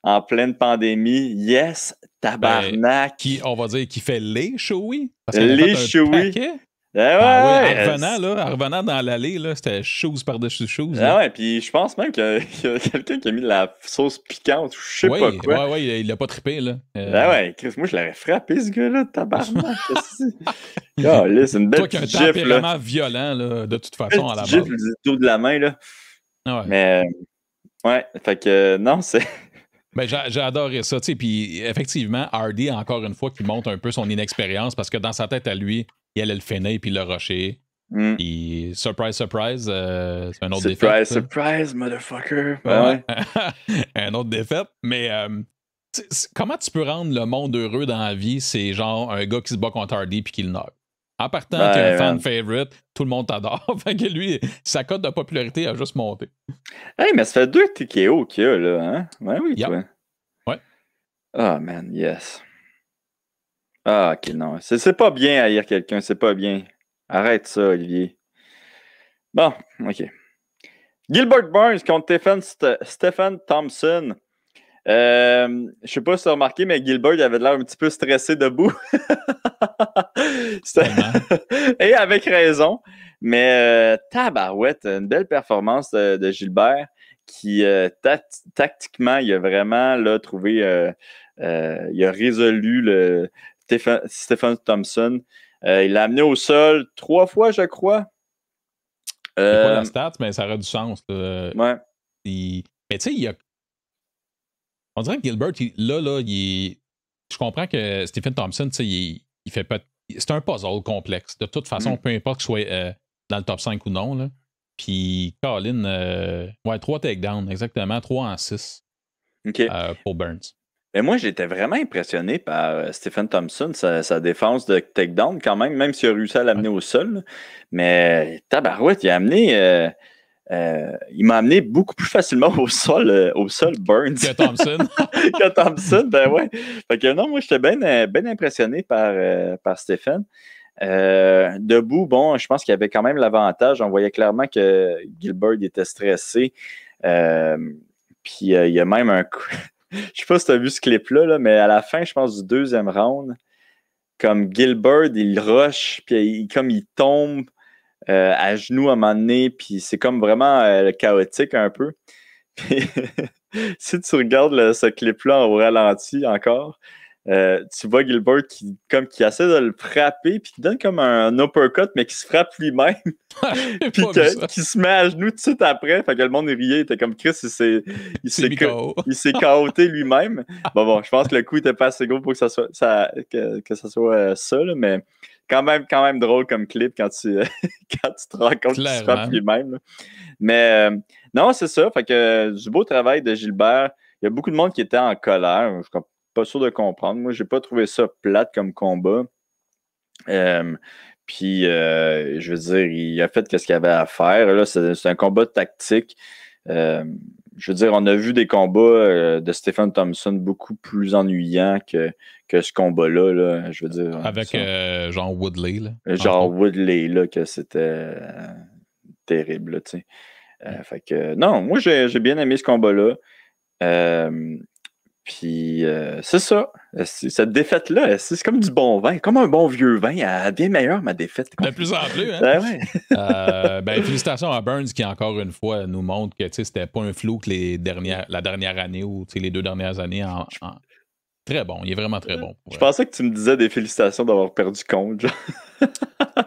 En pleine pandémie. Yes, tabarnak. On va dire, qui fait les showy. Les showy. En revenant dans l'allée, là, c'était shoes par-dessus shoes. Ah ouais, puis je pense même qu'il y a quelqu'un qui a mis de la sauce piquante ou je sais pas quoi. Ouais, il l'a pas trippé, là. Ah ouais, Chris, moi je l'aurais frappé, ce gars-là, tabarnak. C'est une belle toi qui as un tempérament violent, là, de toute façon, à la base. Gifle du dos de la main, là. Ah ouais. Mais, ouais, fait que, non, c'est... Ben, j'ai adoré ça, tu sais, puis effectivement, Hardy, encore une fois, qui montre un peu son inexpérience, parce que dans sa tête à lui, il allait le finir puis le rusher. Puis, surprise, surprise, c'est un autre défaite. Surprise, motherfucker. Ouais. Un autre défaite. Mais comment tu peux rendre le monde heureux dans la vie? C'est genre un gars qui se bat contre Hardy puis qui le knock. En partant, t'es un fan favorite, tout le monde t'adore. Fait que lui, sa cote de popularité a juste monté. Hey, mais ça fait 2 TKO qu'il y a, là, hein? Ben oui, toi. Ouais. Ah, man, yes. Ah, ok, non. C'est pas bien haïr quelqu'un, c'est pas bien. Arrête ça, Olivier. Bon, ok. Gilbert Burns contre Stephen Thompson. Je sais pas si tu as remarqué, mais Gilbert il avait l'air un petit peu stressé debout. Et avec raison. Mais tabarouette, une belle performance de Gilbert qui, tactiquement, il a vraiment là, trouvé, il a résolu le Stephen Thompson. Il l'a amené au sol 3 fois, je crois. C'est pas la stat, mais ça aurait du sens. Ouais. Mais tu sais, on dirait que Gilbert, je comprends que Stephen Thompson, tu sais, il fait pas. C'est un puzzle complexe. De toute façon, peu importe qu'il soit dans le top 5 ou non. Là. Puis, Colin, 3 takedowns, exactement, 3 en 6 pour Burns. Et moi, j'étais vraiment impressionné par Stephen Thompson, sa défense de takedown quand même s'il a réussi à l'amener au sol. Là. Mais tabarouette, il m'a amené beaucoup plus facilement au sol Burns. Que Thompson. Que Thompson, ben ouais. Fait que non, moi, j'étais bien impressionné par Stephen. Debout, bon, je pense qu'il y avait quand même l'avantage. On voyait clairement que Gilbert était stressé. Puis il y a même un coup. Je sais pas si tu as vu ce clip-là, là, mais à la fin, je pense, du deuxième round, comme Gilbert, il rush, puis il tombe à genoux à un moment donné, puis c'est comme vraiment chaotique un peu. Puis, si tu regardes ce clip-là au ralenti encore, tu vois Gilbert qui essaie de le frapper, puis qui donne comme un uppercut, mais qui se frappe lui-même, puis qui se met à genoux tout de suite après. Fait que le monde riait, il était comme Chris, il s'est KO'té lui-même. Bon, je pense que le coup était pas assez gros pour que ça soit ça, là, mais quand même drôle comme clip quand tu te rends compte qu'il se frappe lui-même. Là. Mais non, c'est ça. Fait que du beau travail de Gilbert. Il y a beaucoup de monde qui était en colère. Je suis pas sûr de comprendre. Moi, j'ai pas trouvé ça plate comme combat. Puis, je veux dire, il a fait ce qu'il avait à faire. Là, c'est un combat tactique. Je veux dire, on a vu des combats de Stephen Thompson beaucoup plus ennuyants que ce combat-là. Là, je veux dire. Avec genre Woodley. Là, genre Woodley, là, que c'était terrible, là, tu sais. Fait que, non, moi, j'ai bien aimé ce combat-là. Puis, c'est ça. Cette défaite-là, c'est comme du bon vin. Comme un bon vieux vin. Elle est bien meilleure, ma défaite. De plus en plus, hein? Ouais. Félicitations à Burns qui, encore une fois, nous montre que c'était pas un flou que la dernière année ou les 2 dernières années. Très bon. Il est vraiment très bon. Je pensais que tu me disais des félicitations d'avoir perdu compte.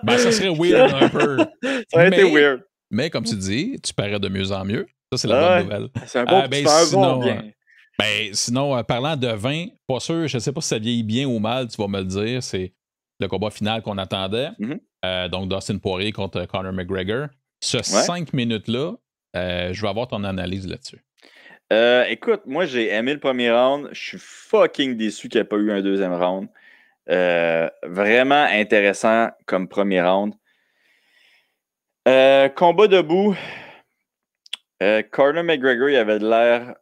Ça serait weird un peu. Ça aurait été weird. Mais comme tu dis, tu parais de mieux en mieux. Ça, c'est la bonne nouvelle. C'est un bon bien. Sinon, parlant de vin, pas sûr, je ne sais pas si ça vieillit bien ou mal, tu vas me le dire. C'est le combat final qu'on attendait. Donc, Dustin Poirier contre Conor McGregor. 5 minutes-là, je vais avoir ton analyse là-dessus. Écoute, moi, j'ai aimé le premier round. Je suis fucking déçu qu'il n'y ait pas eu un deuxième round. Vraiment intéressant comme premier round. Combat debout. Conor McGregor, il avait de l'air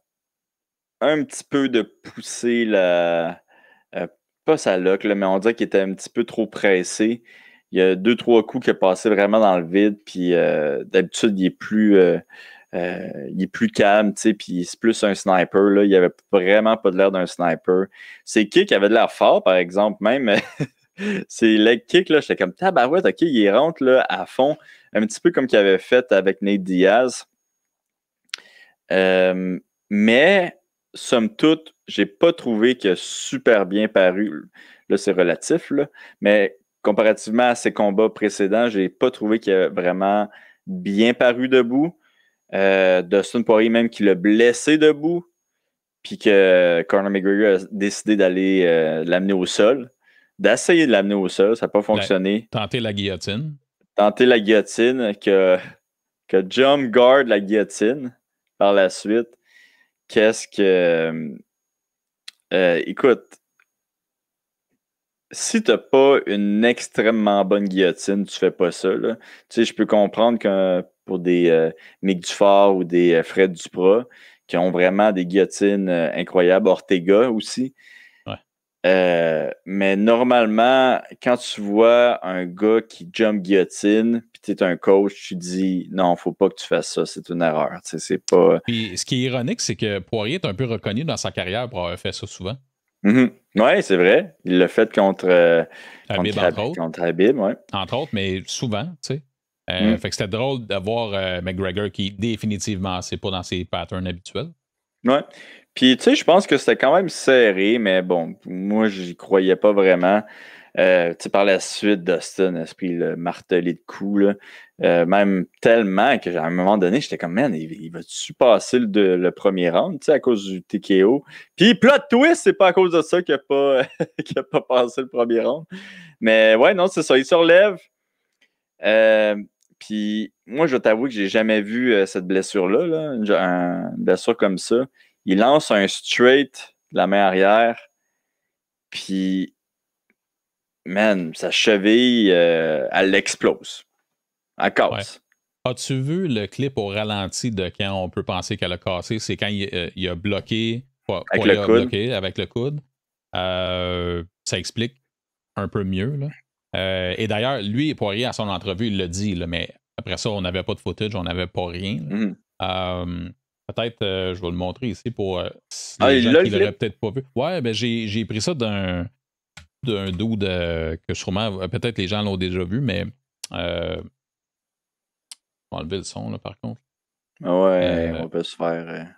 un petit peu de pousser pas sa loque, mais on dirait qu'il était un petit peu trop pressé. Il y a 2-3 coups qui a passé vraiment dans le vide, puis d'habitude, il est plus calme, tu sais, puis c'est plus un sniper, là. Il avait vraiment pas de l'air d'un sniper. Ses kicks avaient de l'air fort, par exemple, même. Ses leg kicks, là, j'étais comme tabarouette, ok, il rentre là, à fond, un petit peu comme qu'il avait fait avec Nate Diaz. Mais somme toute, j'ai pas trouvé qu'il a super bien paru. Là, c'est relatif, là, mais comparativement à ses combats précédents, j'ai pas trouvé qu'il a vraiment bien paru debout. Dustin Poirier même qui l'a blessé debout, puis que Conor McGregor a décidé d'aller l'amener au sol, d'essayer de l'amener au sol, ça n'a pas fonctionné. Tenter la guillotine, que jump guard la guillotine par la suite. Qu'est-ce que... écoute, si t'as pas une extrêmement bonne guillotine, tu fais pas ça. Là. Tu sais, je peux comprendre que pour des Mick Dufort ou des Fred Duprat, qui ont vraiment des guillotines incroyables, Ortega aussi. Mais normalement, quand tu vois un gars qui jump guillotine, puis tu es un coach, tu dis non, faut pas que tu fasses ça, c'est une erreur. C'est pas... Puis ce qui est ironique, c'est que Poirier est un peu reconnu dans sa carrière pour avoir fait ça souvent. Oui, c'est vrai. Il l'a fait contre Habib, ouais. Entre autres, mais souvent, tu sais. Fait que c'était drôle d'avoir McGregor qui définitivement, c'est pas dans ses patterns habituels. Ouais. Puis, tu sais, je pense que c'était quand même serré, mais bon, moi, j'y croyais pas vraiment. Par la suite, Dustin a pris le martelé de coups, là. Même tellement qu'à un moment donné, j'étais comme, man, il va-tu passer le premier round, à cause du TKO? Puis, plot twist, c'est pas à cause de ça qu'il a pas passé le premier round. Mais ouais, non, c'est ça, il se relève. Puis, moi, je t'avoue que j'ai jamais vu cette blessure-là, là, une blessure comme ça. Il lance un straight de la main arrière, puis, man, sa cheville, elle explose. Elle casse. Ouais. As-tu vu le clip au ralenti de quand on peut penser qu'elle a cassé? C'est quand il a bloqué, avec le coude. Bloqué avec le coude. Ça explique un peu mieux, là. Et d'ailleurs, lui, Poirier, à son entrevue, il l'a dit, là, mais après ça, on n'avait pas de footage, on n'avait pas rien. Peut-être, je vais le montrer ici pour les gens qui l'auraient peut-être pas vu. Ouais, ben j'ai pris ça d'un dude que sûrement, peut-être les gens l'ont déjà vu, mais on va enlever le son, là, par contre. Ouais, on peut se faire...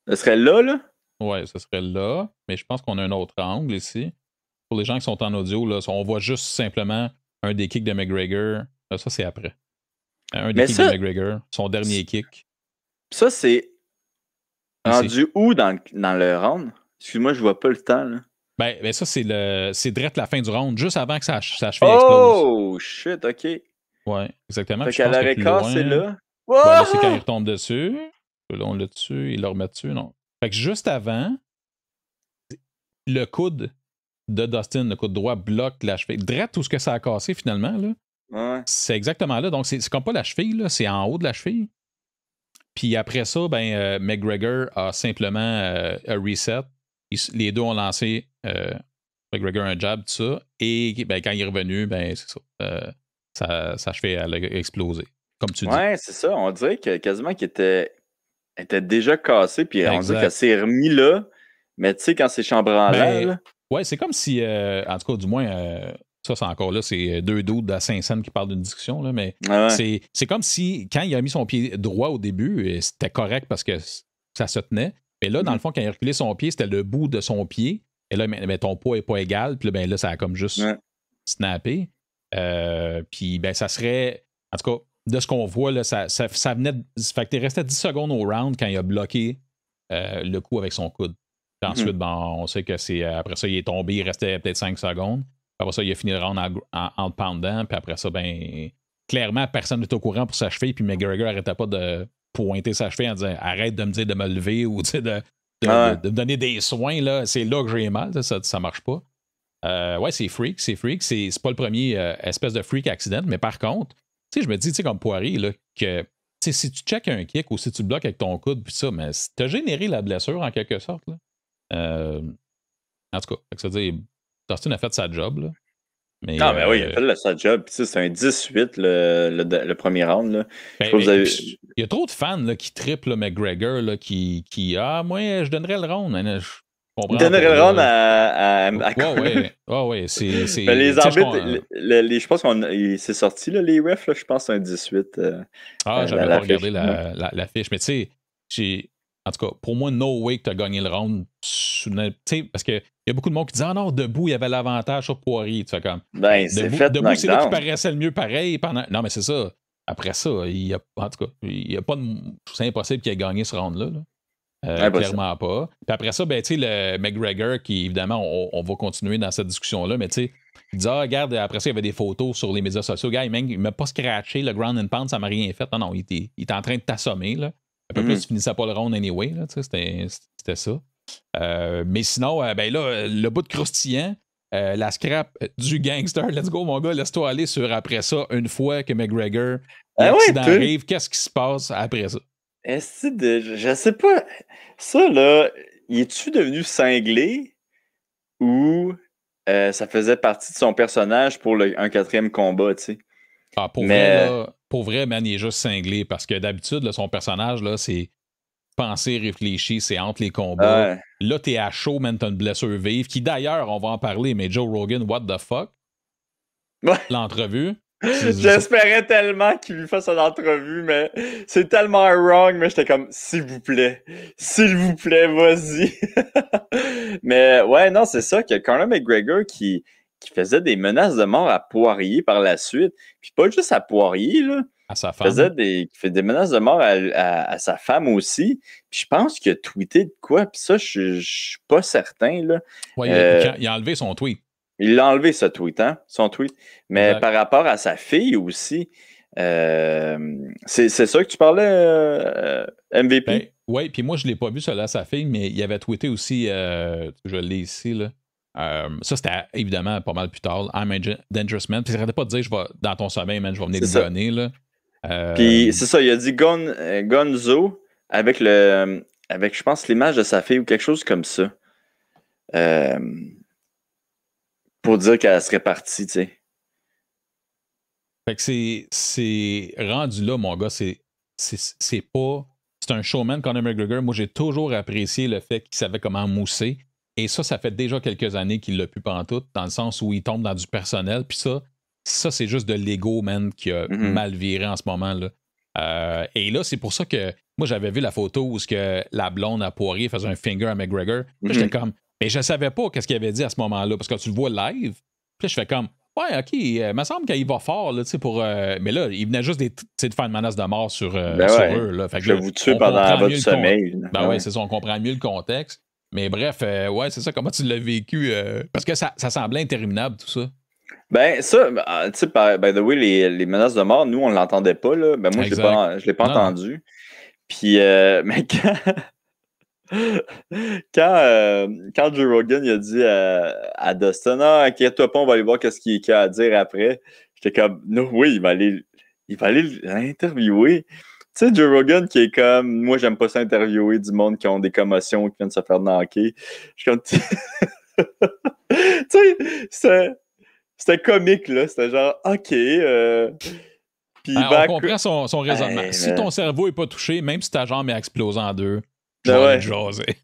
Ce serait là? Ouais, ce serait là, mais je pense qu'on a un autre angle ici. Pour les gens qui sont en audio, là, on voit juste simplement un des kicks de McGregor. Ça, c'est après. Un des kicks de McGregor, son dernier kick. Ça, c'est rendu où dans le round? Excuse-moi, je vois pas le temps, là. Ben ça, c'est direct la fin du round, juste avant que sa cheville explose. Oh, shit, OK. Ouais, exactement. Fait qu'elle aurait cassé là. Ouais, là, c'est quand il retombe dessus. Là, on l'a dessus, il le remet dessus, non. Fait que juste avant, le coude de Dustin, le coude droit, bloque la cheville. Direct tout ce que ça a cassé, finalement, là. Ouais. C'est exactement là. Donc, c'est comme pas la cheville, là, c'est en haut de la cheville. Puis après ça, ben, McGregor a simplement un reset. Les deux ont lancé McGregor un jab, tout ça. Et ben, quand il est revenu, ben, c'est ça. Sa cheville, elle a explosé. Comme tu dis. Ouais, c'est ça. On dirait que quasiment qu'il était déjà cassé. Puis on dirait qu'elle s'est remis là. Mais tu sais, quand c'est chambranlant, là. Ouais, c'est comme si, en tout cas, du moins, ça, c'est encore là, c'est deux dudes à Saint-Saëns qui parlent d'une discussion, là, mais c'est comme si, quand il a mis son pied droit au début, c'était correct parce que ça se tenait. Mais là, dans le fond, quand il a reculé son pied, c'était le bout de son pied. Et là, mais ton poids n'est pas égal. Puis là, ben, là, ça a comme juste snappé. Puis, ben, ça serait, en tout cas, de ce qu'on voit, là, ça venait de. Fait que t'es resté 10 secondes au round quand il a bloqué le coup avec son coude. Puis ensuite, ben, on sait que c'est. Après ça, il est tombé, il restait peut-être 5 secondes. Après ça, il a fini le round en pendant. Puis après ça, ben, clairement, personne n'était au courant pour sa cheville. Puis McGregor n'arrêtait pas de pointer sa cheville en disant arrête de me dire de me lever ou de me donner des soins. Là. C'est là que j'ai mal. Ça marche pas. Ouais, c'est freak. C'est pas le premier espèce de freak accident. Mais par contre, tu sais, je me dis, tu sais, comme Poirier, là, que si tu checkes un kick ou si tu bloques avec ton coude, puis ça, mais t'as généré la blessure en quelque sorte. Là. En tout cas, ça veut dire, Dustin a fait sa job. Là. Mais, non, mais oui, il a fait sa job. Puis c'est un 18 le premier round. Là. Ben, il y a trop de fans là, qui triplent McGregor, là, qui moi, je donnerais le round. Il donnerait le round à ouais, c'est ben, les arbitres, je pense qu'on c'est sorti, là, les refs, là, je pense que c'est un 18. J'avais pas regardé la fiche, mais tu sais, en tout cas, pour moi, no way que tu as gagné le round. Parce qu'il y a beaucoup de monde qui disent ah non, debout, il y avait l'avantage sur Poirier. Tu fais comme. Ben, c'est fait debout, c'est là qui paraissait le mieux pareil. Non, mais c'est ça. Après ça, en tout cas, il y a pas c'est impossible qu'il ait gagné ce round-là. Là. Clairement pas. Puis après ça, ben, tu sais, le McGregor, qui évidemment, on va continuer dans cette discussion-là, mais tu sais, il dit regarde, après ça, il y avait des photos sur les médias sociaux. Gars, il m'a pas scratché le ground and pound, ça m'a rien fait. Non, il était en train de t'assommer, là. Un peu plus, tu finissais pas le round anyway, là, c'était ça. Mais sinon, ben là, le bout de croustillant, la scrap du gangster, let's go, mon gars, laisse-toi aller sur après ça, une fois que McGregor, l'accident arrive, qu'est-ce qui se passe après ça? Je sais pas. Ça, là, es-tu devenu cinglé ou ça faisait partie de son personnage pour un 4e combat, tu sais? Ah, pour vrai, man, il est juste cinglé parce que d'habitude, là, son personnage, là, c'est pensé, réfléchi, c'est entre les combats. Là, t'es à chaud, man, t'as une blessure vive qui, d'ailleurs, on va en parler, mais Joe Rogan, what the fuck? L'entrevue. J'espérais tellement qu'il lui fasse une entrevue, mais c'est tellement wrong, mais j'étais comme, s'il vous plaît, vas-y. Mais ouais, non, c'est ça, que Conor McGregor qui faisait des menaces de mort à Poirier par la suite. Puis pas juste à Poirier, là. À sa femme. Il fait des menaces de mort à sa femme aussi. Puis je pense qu'il a tweeté de quoi. Puis ça, je suis pas certain, là. Ouais, il a enlevé son tweet. Il l'a enlevé, ce tweet, hein, son tweet. Mais Exact. par rapport à sa fille aussi, c'est ça que tu parlais, MVP? Ben, oui, puis moi, je ne l'ai pas vu, cela, sa fille, mais il avait tweeté aussi, je l'ai ici, là. Ça, c'était évidemment pas mal plus tard. I'm a dangerous man. Puis, il n'arrêtait pas de dire, dans ton sommeil, man, je vais venir te gonner, là. Puis, c'est ça, il a dit Gonzo avec je pense, l'image de sa fille ou quelque chose comme ça. Pour dire qu'elle serait partie, tu sais. Fait que c'est rendu là, mon gars, c'est pas. C'est un showman, Conor McGregor. Moi, j'ai toujours apprécié le fait qu'il savait comment mousser. Et ça fait déjà quelques années qu'il l'a pu pantoute, dans le sens où il tombe dans du personnel. Puis ça c'est juste de l'ego, man, qui a mal viré en ce moment-là. Et là, c'est pour ça que moi, j'avais vu la photo où la blonde à Poirier faisait un finger à McGregor. Puis j'étais comme, mais je savais pas qu'est-ce qu'il avait dit à ce moment-là, parce que tu le vois live. Puis je fais comme, ouais, ok, il me semble qu'il va fort, là, pour. Mais là, il venait juste de faire une menace de mort sur eux. Là. Fait que, je vais vous tuer pendant votre sommeil. Ben ouais, c'est ça, on comprend mieux le contexte. Mais bref, ouais, c'est ça, comment tu l'as vécu? Parce que ça semblait interminable, tout ça. Ben, ça, tu sais, by the way, les menaces de mort, nous, on ne l'entendait pas, là. Ben, moi, je ne l'ai pas entendu. Puis, mais quand Joe Rogan il a dit à Dustin, ah, inquiète-toi pas, on va aller voir qu'est-ce qu'il a à dire après. J'étais comme, non, oui, il va aller l'interviewer. Tu sais, Joe Rogan qui est comme, moi, j'aime pas ça interviewer du monde qui ont des commotions, qui viennent se faire knocker. Je suis comme, tu sais, c'était comique, là. C'était genre, OK. Puis on comprend son raisonnement. Si ton cerveau n'est pas touché, même si ta jambe est explosée en deux, je vais le jaser.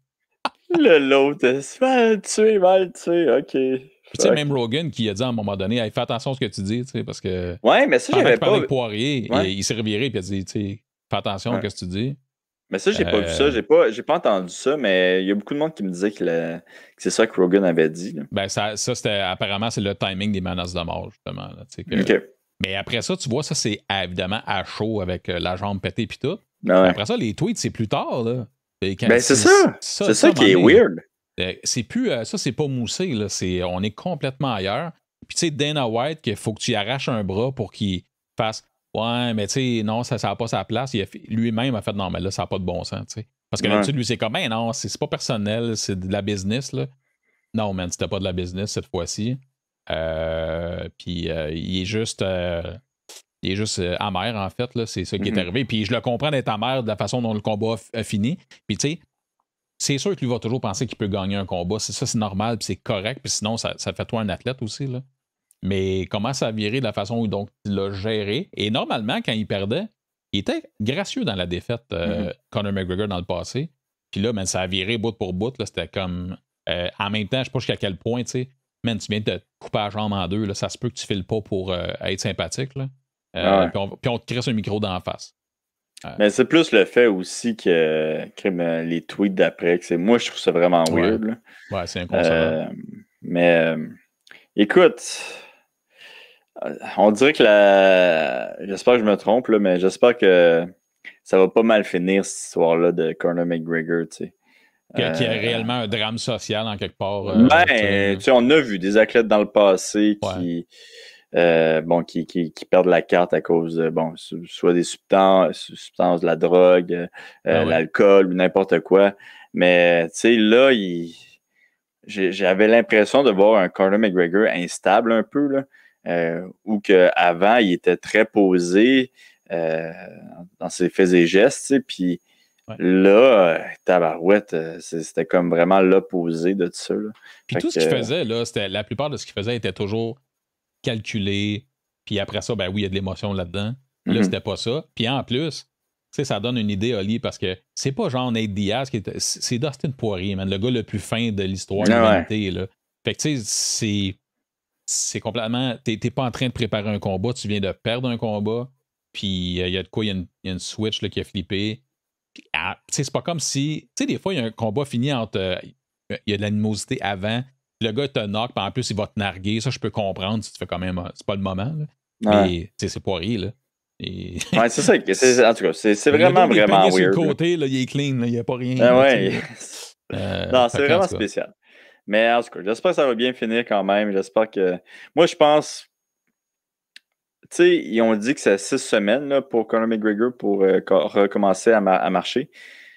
L'autre, mal tué, OK. Puis tu sais, même Rogan qui a dit à un moment donné, hey, fais attention à ce que tu dis, tu sais, parce que. Ouais, mais ça, j'avais pas. Avec Poirier, il s'est reviré et il a dit, tu sais, fais attention à ce que tu dis. Mais ça, j'ai pas vu ça. J'ai pas entendu ça, mais il y a beaucoup de monde qui me disait que c'est ça que Rogan avait dit. Là. Ben, ça c'était apparemment, c'est le timing des menaces de mort, justement. Là, OK. Mais après ça, tu vois, ça, c'est évidemment à chaud avec la jambe pétée et tout. Ouais. Après ça, les tweets, c'est plus tard, là. Ben, c'est ça. C'est ça qui est weird. C'est plus, ça, c'est pas moussé, là. On est complètement ailleurs. Puis, tu sais, Dana White, qu'il faut que tu arraches un bras pour qu'il fasse ouais, mais tu sais, non, ça n'a pas sa place. Lui-même a fait non, mais là, ça n'a pas de bon sens, tu sais. Parce que d'habitude, lui, c'est comme, ben non, c'est pas personnel, c'est de la business, là. Non, man, c'était pas de la business cette fois-ci. Puis, il est juste amer, en fait, là. C'est ça qui est arrivé. Puis, je le comprends d'être amer de la façon dont le combat a fini. Puis, tu sais, c'est sûr que lui va toujours penser qu'il peut gagner un combat. Ça, c'est normal, puis c'est correct. Puis sinon, ça fait toi un athlète aussi, là. Mais comment ça a viré de la façon où donc, il l'a géré. Et normalement, quand il perdait, il était gracieux dans la défaite, Conor McGregor, dans le passé. Puis là, man, ça a viré bout pour bout. Là, c'était comme... en même temps, je ne sais pas jusqu'à quel point, tu sais, man, tu viens de te couper la jambe en deux. Là, ça se peut que tu files pas pour être sympathique. Là. Puis on te crée un micro d'en face. Mais c'est plus le fait aussi que les tweets d'après. Moi, je trouve ça vraiment weird. Là. Ouais, c'est inconcevable. Mais écoute... On dirait que j'espère que je me trompe, là, mais j'espère que ça va pas mal finir cette histoire-là de Conor McGregor, tu sais. Qui a réellement un drame social en quelque part. Tu sais, on a vu des athlètes dans le passé qui perdent la carte à cause de, soit des substances, de la drogue, l'alcool ou n'importe quoi. Mais, tu sais, là, j'avais l'impression de voir un Conor McGregor instable un peu, là. Ou qu'avant, il était très posé dans ses faits et gestes, tu sais, puis là, tabarouette, c'était comme vraiment l'opposé de tout ça. Là. Puis tout ce qu'il faisait, là, la plupart de ce qu'il faisait était toujours calculé, puis après ça, ben oui, il y a de l'émotion là-dedans. Là, c'était pas ça. Puis en plus, tu sais, ça donne une idée, Oli, parce que c'est pas genre Nate Diaz, c'est Dustin Poirier, man, le gars le plus fin de l'histoire de l'humanité, là. Fait que tu sais, c'est complètement... T'es pas en train de préparer un combat, tu viens de perdre un combat, puis il y a de quoi, il y a une switch là, qui a flippé. Puis, c'est pas comme si... Tu sais, des fois, il y a un combat fini entre il y a de l'animosité avant. Le gars te knock, puis en plus, il va te narguer. Ça, je peux comprendre si tu fais quand même. C'est pas le moment, là. Mais, tu sais, c'est Poirier, là. Et... Ouais, c'est ça. En tout cas, c'est le vraiment, gars, vraiment il est sur le weird. côté, là, il est clean, là, il n'y a pas rien. Ah là, ouais. Non, c'est vraiment en tout cas. spécial. Mais en tout cas, j'espère que ça va bien finir quand même. J'espère que. Moi, je pense. Tu sais, ils ont dit que c'est 6 semaines là, pour Conor McGregor pour recommencer à marcher.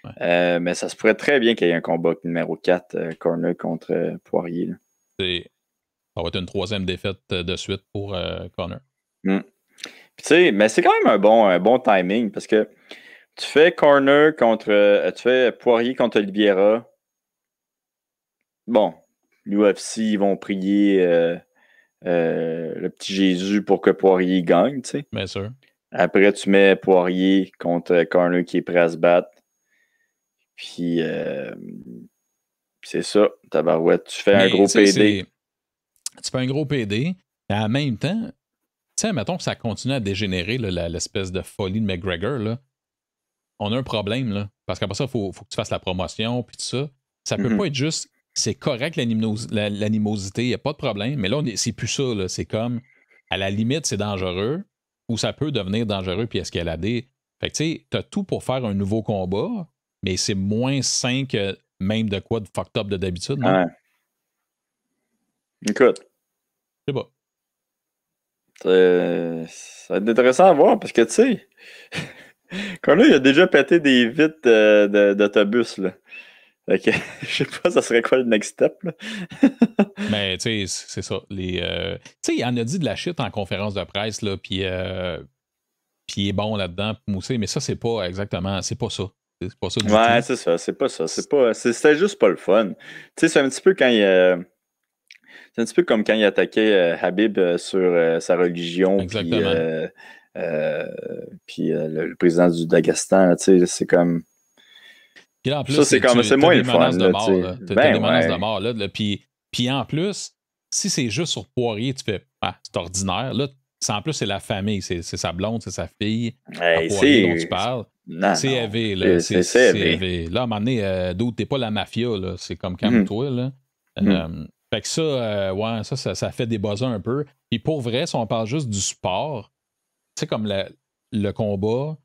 Ouais. Mais ça se pourrait très bien qu'il y ait un combat numéro 4, Conor contre Poirier. Là. Ça va être une 3e défaite de suite pour Conor. Puis, tu sais, mais c'est quand même un bon timing parce que tu fais Conor tu fais Poirier contre Oliveira. Bon, l'UFC, ils vont prier le petit Jésus pour que Poirier gagne, tu sais. Bien sûr. Après, tu mets Poirier contre Conor qui est prêt à se battre. Puis, c'est ça, tabarouette. Tu fais un gros PD. Tu fais un gros PD, mais en même temps, tu sais, mettons que ça continue à dégénérer, là, l'espèce de folie de McGregor, là. On a un problème, là. Parce qu'après ça, il faut que tu fasses la promotion, puis tout ça. Ça peut pas être juste, c'est correct l'animosité, il n'y a pas de problème, mais là, c'est plus ça, là. C'est comme, à la limite, c'est dangereux, ou ça peut devenir dangereux puis escalader. Fait que, tu sais, t'as tout pour faire un nouveau combat, mais c'est moins sain que même de quoi de fucked up de d'habitude, non? Ouais. Écoute. Je sais pas. Ça va être intéressant à voir parce que, tu sais, Conor, il a déjà pété des vitres d'autobus, là. Fait que, je sais pas, ça serait quoi le next step, là? Mais, tu sais, c'est ça. Tu sais, il en a dit de la shit en conférence de presse, là, puis il est bon là-dedans, mousser, mais ça, c'est pas exactement, c'est pas ça. C'est pas ça du tout. Ouais, c'est ça, c'est pas ça. C'était juste pas le fun. Tu sais, c'est un petit peu quand il... c'est un petit peu comme quand il attaquait Habib sur sa religion. Exactement. Puis le président du Daghestan, tu sais, c'est comme... Puis là, en plus, ça, c'est moins le fun. T'as des menaces de mort. Là, puis en plus, si c'est juste sur Poirier, tu fais c'est ordinaire. Là, en plus, c'est la famille. C'est sa blonde, c'est sa fille. Hey, Poirier dont tu parles. Non, c'est élevé. Là, c'est élevé. Là, à un moment donné, d'autres, t'es pas la mafia. Là. C'est comme calme-toi. Là. Fait que ça, ouais, ça fait des buzzers un peu. Puis pour vrai, si on parle juste du sport, tu sais, comme le combat,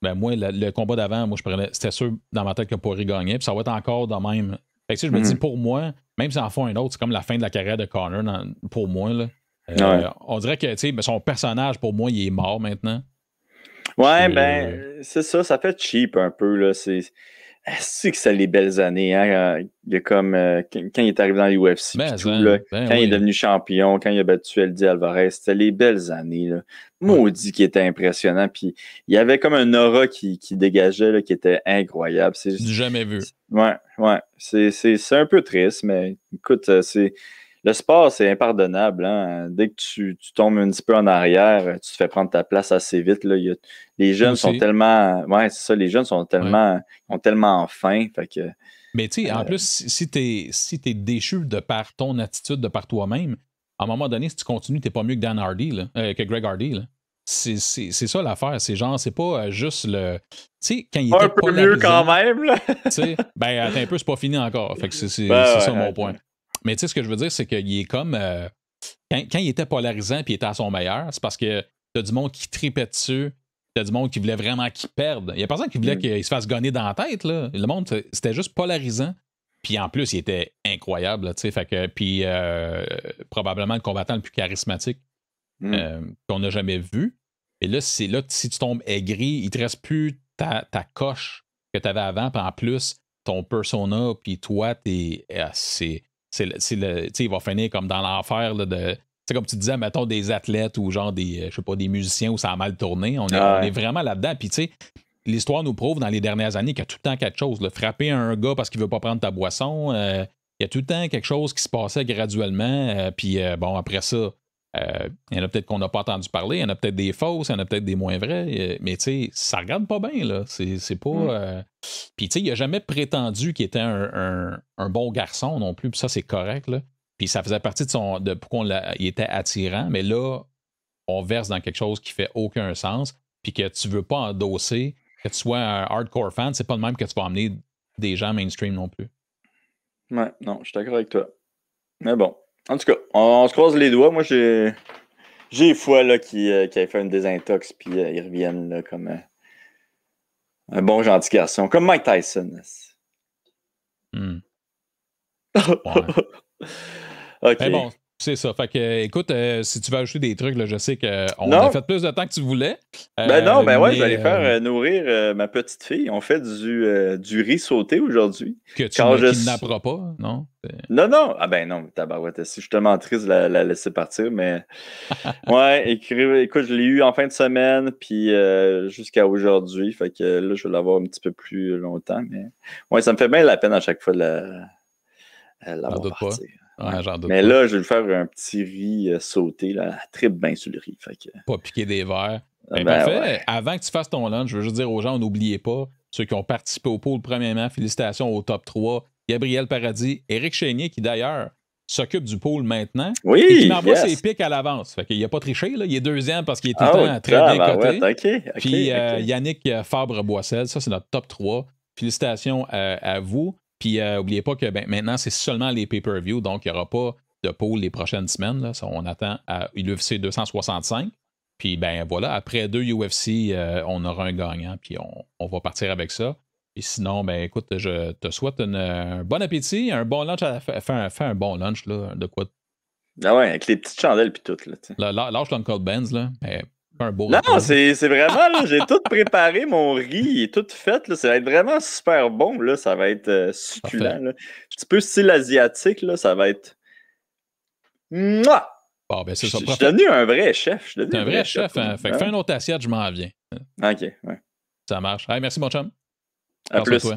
ben moi, le combat d'avant, moi, c'était sûr dans ma tête que Poirier gagnait, puis ça va être encore de même. Fait que je me dis, pour moi, même si en font un autre, c'est comme la fin de la carrière de Conor pour moi. Là. On dirait que, tu sais, son personnage, pour moi, il est mort maintenant. Ouais, c'est ça, ça fait cheap un peu, là. C'est que c'est les belles années, hein? Il y a comme quand il est arrivé dans l'UFC, quand il est devenu champion, quand il a battu Eddie Alvarez, c'était les belles années, là. Maudit qui était impressionnant, puis il y avait comme un aura qui dégageait, là, qui était incroyable. C'est jamais vu. Ouais, c'est un peu triste, mais écoute, le sport, c'est impardonnable. Hein? Dès que tu tombes un petit peu en arrière, tu te fais prendre ta place assez vite. Là. Les jeunes sont tellement... Ouais, c'est ça. Les jeunes sont tellement, ont tellement faim. Fait que, mais tu sais, en plus, si t'es déchu de par ton attitude, de par toi-même, à un moment donné, si tu continues, t'es pas mieux que Dan Hardy, là, que Greg Hardy. Là. C'est ça l'affaire. C'est genre, c'est pas juste le... Tu sais, quand il était un peu mieux quand même, là. Tu sais, attends un peu, c'est pas fini encore. Fait que c'est ça mon point. Mais tu sais, ce que je veux dire, c'est qu'il est comme... quand il était polarisant puis il était à son meilleur, c'est parce que t'as du monde qui tripait dessus, t'as du monde qui voulait vraiment qu'il perde. Il y a personne qui voulait qu'il se fasse gonner dans la tête, là. Le monde, c'était juste polarisant. Puis en plus, il était incroyable, tu sais. Fait que... Puis probablement le combattant le plus charismatique qu'on n'a jamais vu. Et là, c'est là, si tu tombes aigri, il te reste plus ta coche que tu avais avant, puis en plus, ton persona, puis toi, il va finir comme dans l'enfer de... Tu sais, comme tu disais, mettons des athlètes ou genre des, je sais pas, des musiciens où ça a mal tourné. On est vraiment là-dedans. Puis tu sais, l'histoire nous prouve dans les dernières années qu'il y a tout le temps quelque chose. Là. Frapper un gars parce qu'il veut pas prendre ta boisson, il y a tout le temps quelque chose qui se passait graduellement. Puis bon, après ça, il y en a peut-être qu'on n'a pas entendu parler, il y en a peut-être des fausses, il y en a peut-être des moins vraies, mais tu sais, ça regarde pas bien, là. C'est pas. Puis tu sais, il n'a jamais prétendu qu'il était un bon garçon non plus, puis ça, c'est correct, là. Puis ça faisait partie de pourquoi il était attirant, mais là, on verse dans quelque chose qui fait aucun sens, puis que tu veux pas endosser, que tu sois un hardcore fan, c'est pas le même que tu vas emmener des gens mainstream non plus. Ouais, non, je suis d'accord avec toi. Mais bon, en tout cas, on se croise les doigts. Moi, j'ai foi là, qui ait fait une désintox, puis ils reviennent là, comme un bon gentil garçon, comme Mike Tyson. Hmm. Ouais. OK. Mais bon, c'est ça. Fait que, écoute, si tu veux ajouter des trucs, là, je sais qu'on Non. a fait plus de temps que tu voulais. Ben non, ben ouais, je vais mais, aller faire nourrir ma petite fille. On fait du riz sauté aujourd'hui. que tu Quand ne je... kidnapperas pas, non? Non, non. Ah ben non, tabarouette. Je suis tellement triste de la laisser partir, mais... Ouais, écoute, je l'ai eu en fin de semaine, puis jusqu'à aujourd'hui. Fait que là, je vais l'avoir un petit peu plus longtemps, mais... Ouais, ça me fait bien la peine à chaque fois de J'en l'avoir doute pas. parti. Ouais, j'en doute Mais pas. là, je vais lui faire un petit riz sauté, là. Elle tripe bien sur le riz. Fait que... Pas piquer des verres. Ben, Ben parfait. ouais. Avant que tu fasses ton lunch, je veux juste dire aux gens, n'oubliez pas, ceux qui ont participé au pool, premièrement, félicitations au top 3. Gabriel Paradis, Éric Chénier, qui d'ailleurs s'occupe du pool maintenant. Oui, et qui m'envoie yes. ses pics à l'avance. Fait qu'il n'a pas triché, là. Il est deuxième parce qu'il est tout Oh, le temps très bien coté. ouais, OK. Puis Yannick Fabre-Boissel, ça, c'est notre top 3. Félicitations à vous. Puis n'oubliez pas que maintenant, c'est seulement les pay-per-view, donc il n'y aura pas de pool les prochaines semaines. Là. Ça, on attend à l'UFC 265. Puis ben voilà, après 2 UFC, on aura un gagnant, puis on va partir avec ça. Et sinon, ben écoute, je te souhaite un bon appétit, un bon lunch. Fais un bon lunch, là, de quoi. Ah ouais, avec les petites chandelles puis tout. Là, Lâche l'Uncle Benz, là. Mais fais un beau non, retour. c'est vraiment, là, j'ai tout préparé, mon riz, il est tout fait. Là, ça va être vraiment super bon. Là, ça va être succulent. Là. Un petit peu style asiatique, là, ça va être... Mouah! Bon, ben c'est ça. Je suis devenu un vrai chef. T'es un vrai chef, hein? Fait que fais une autre assiette, je m'en viens. OK, ouais. Ça marche. Hey, merci, mon chum. À plus. Toi.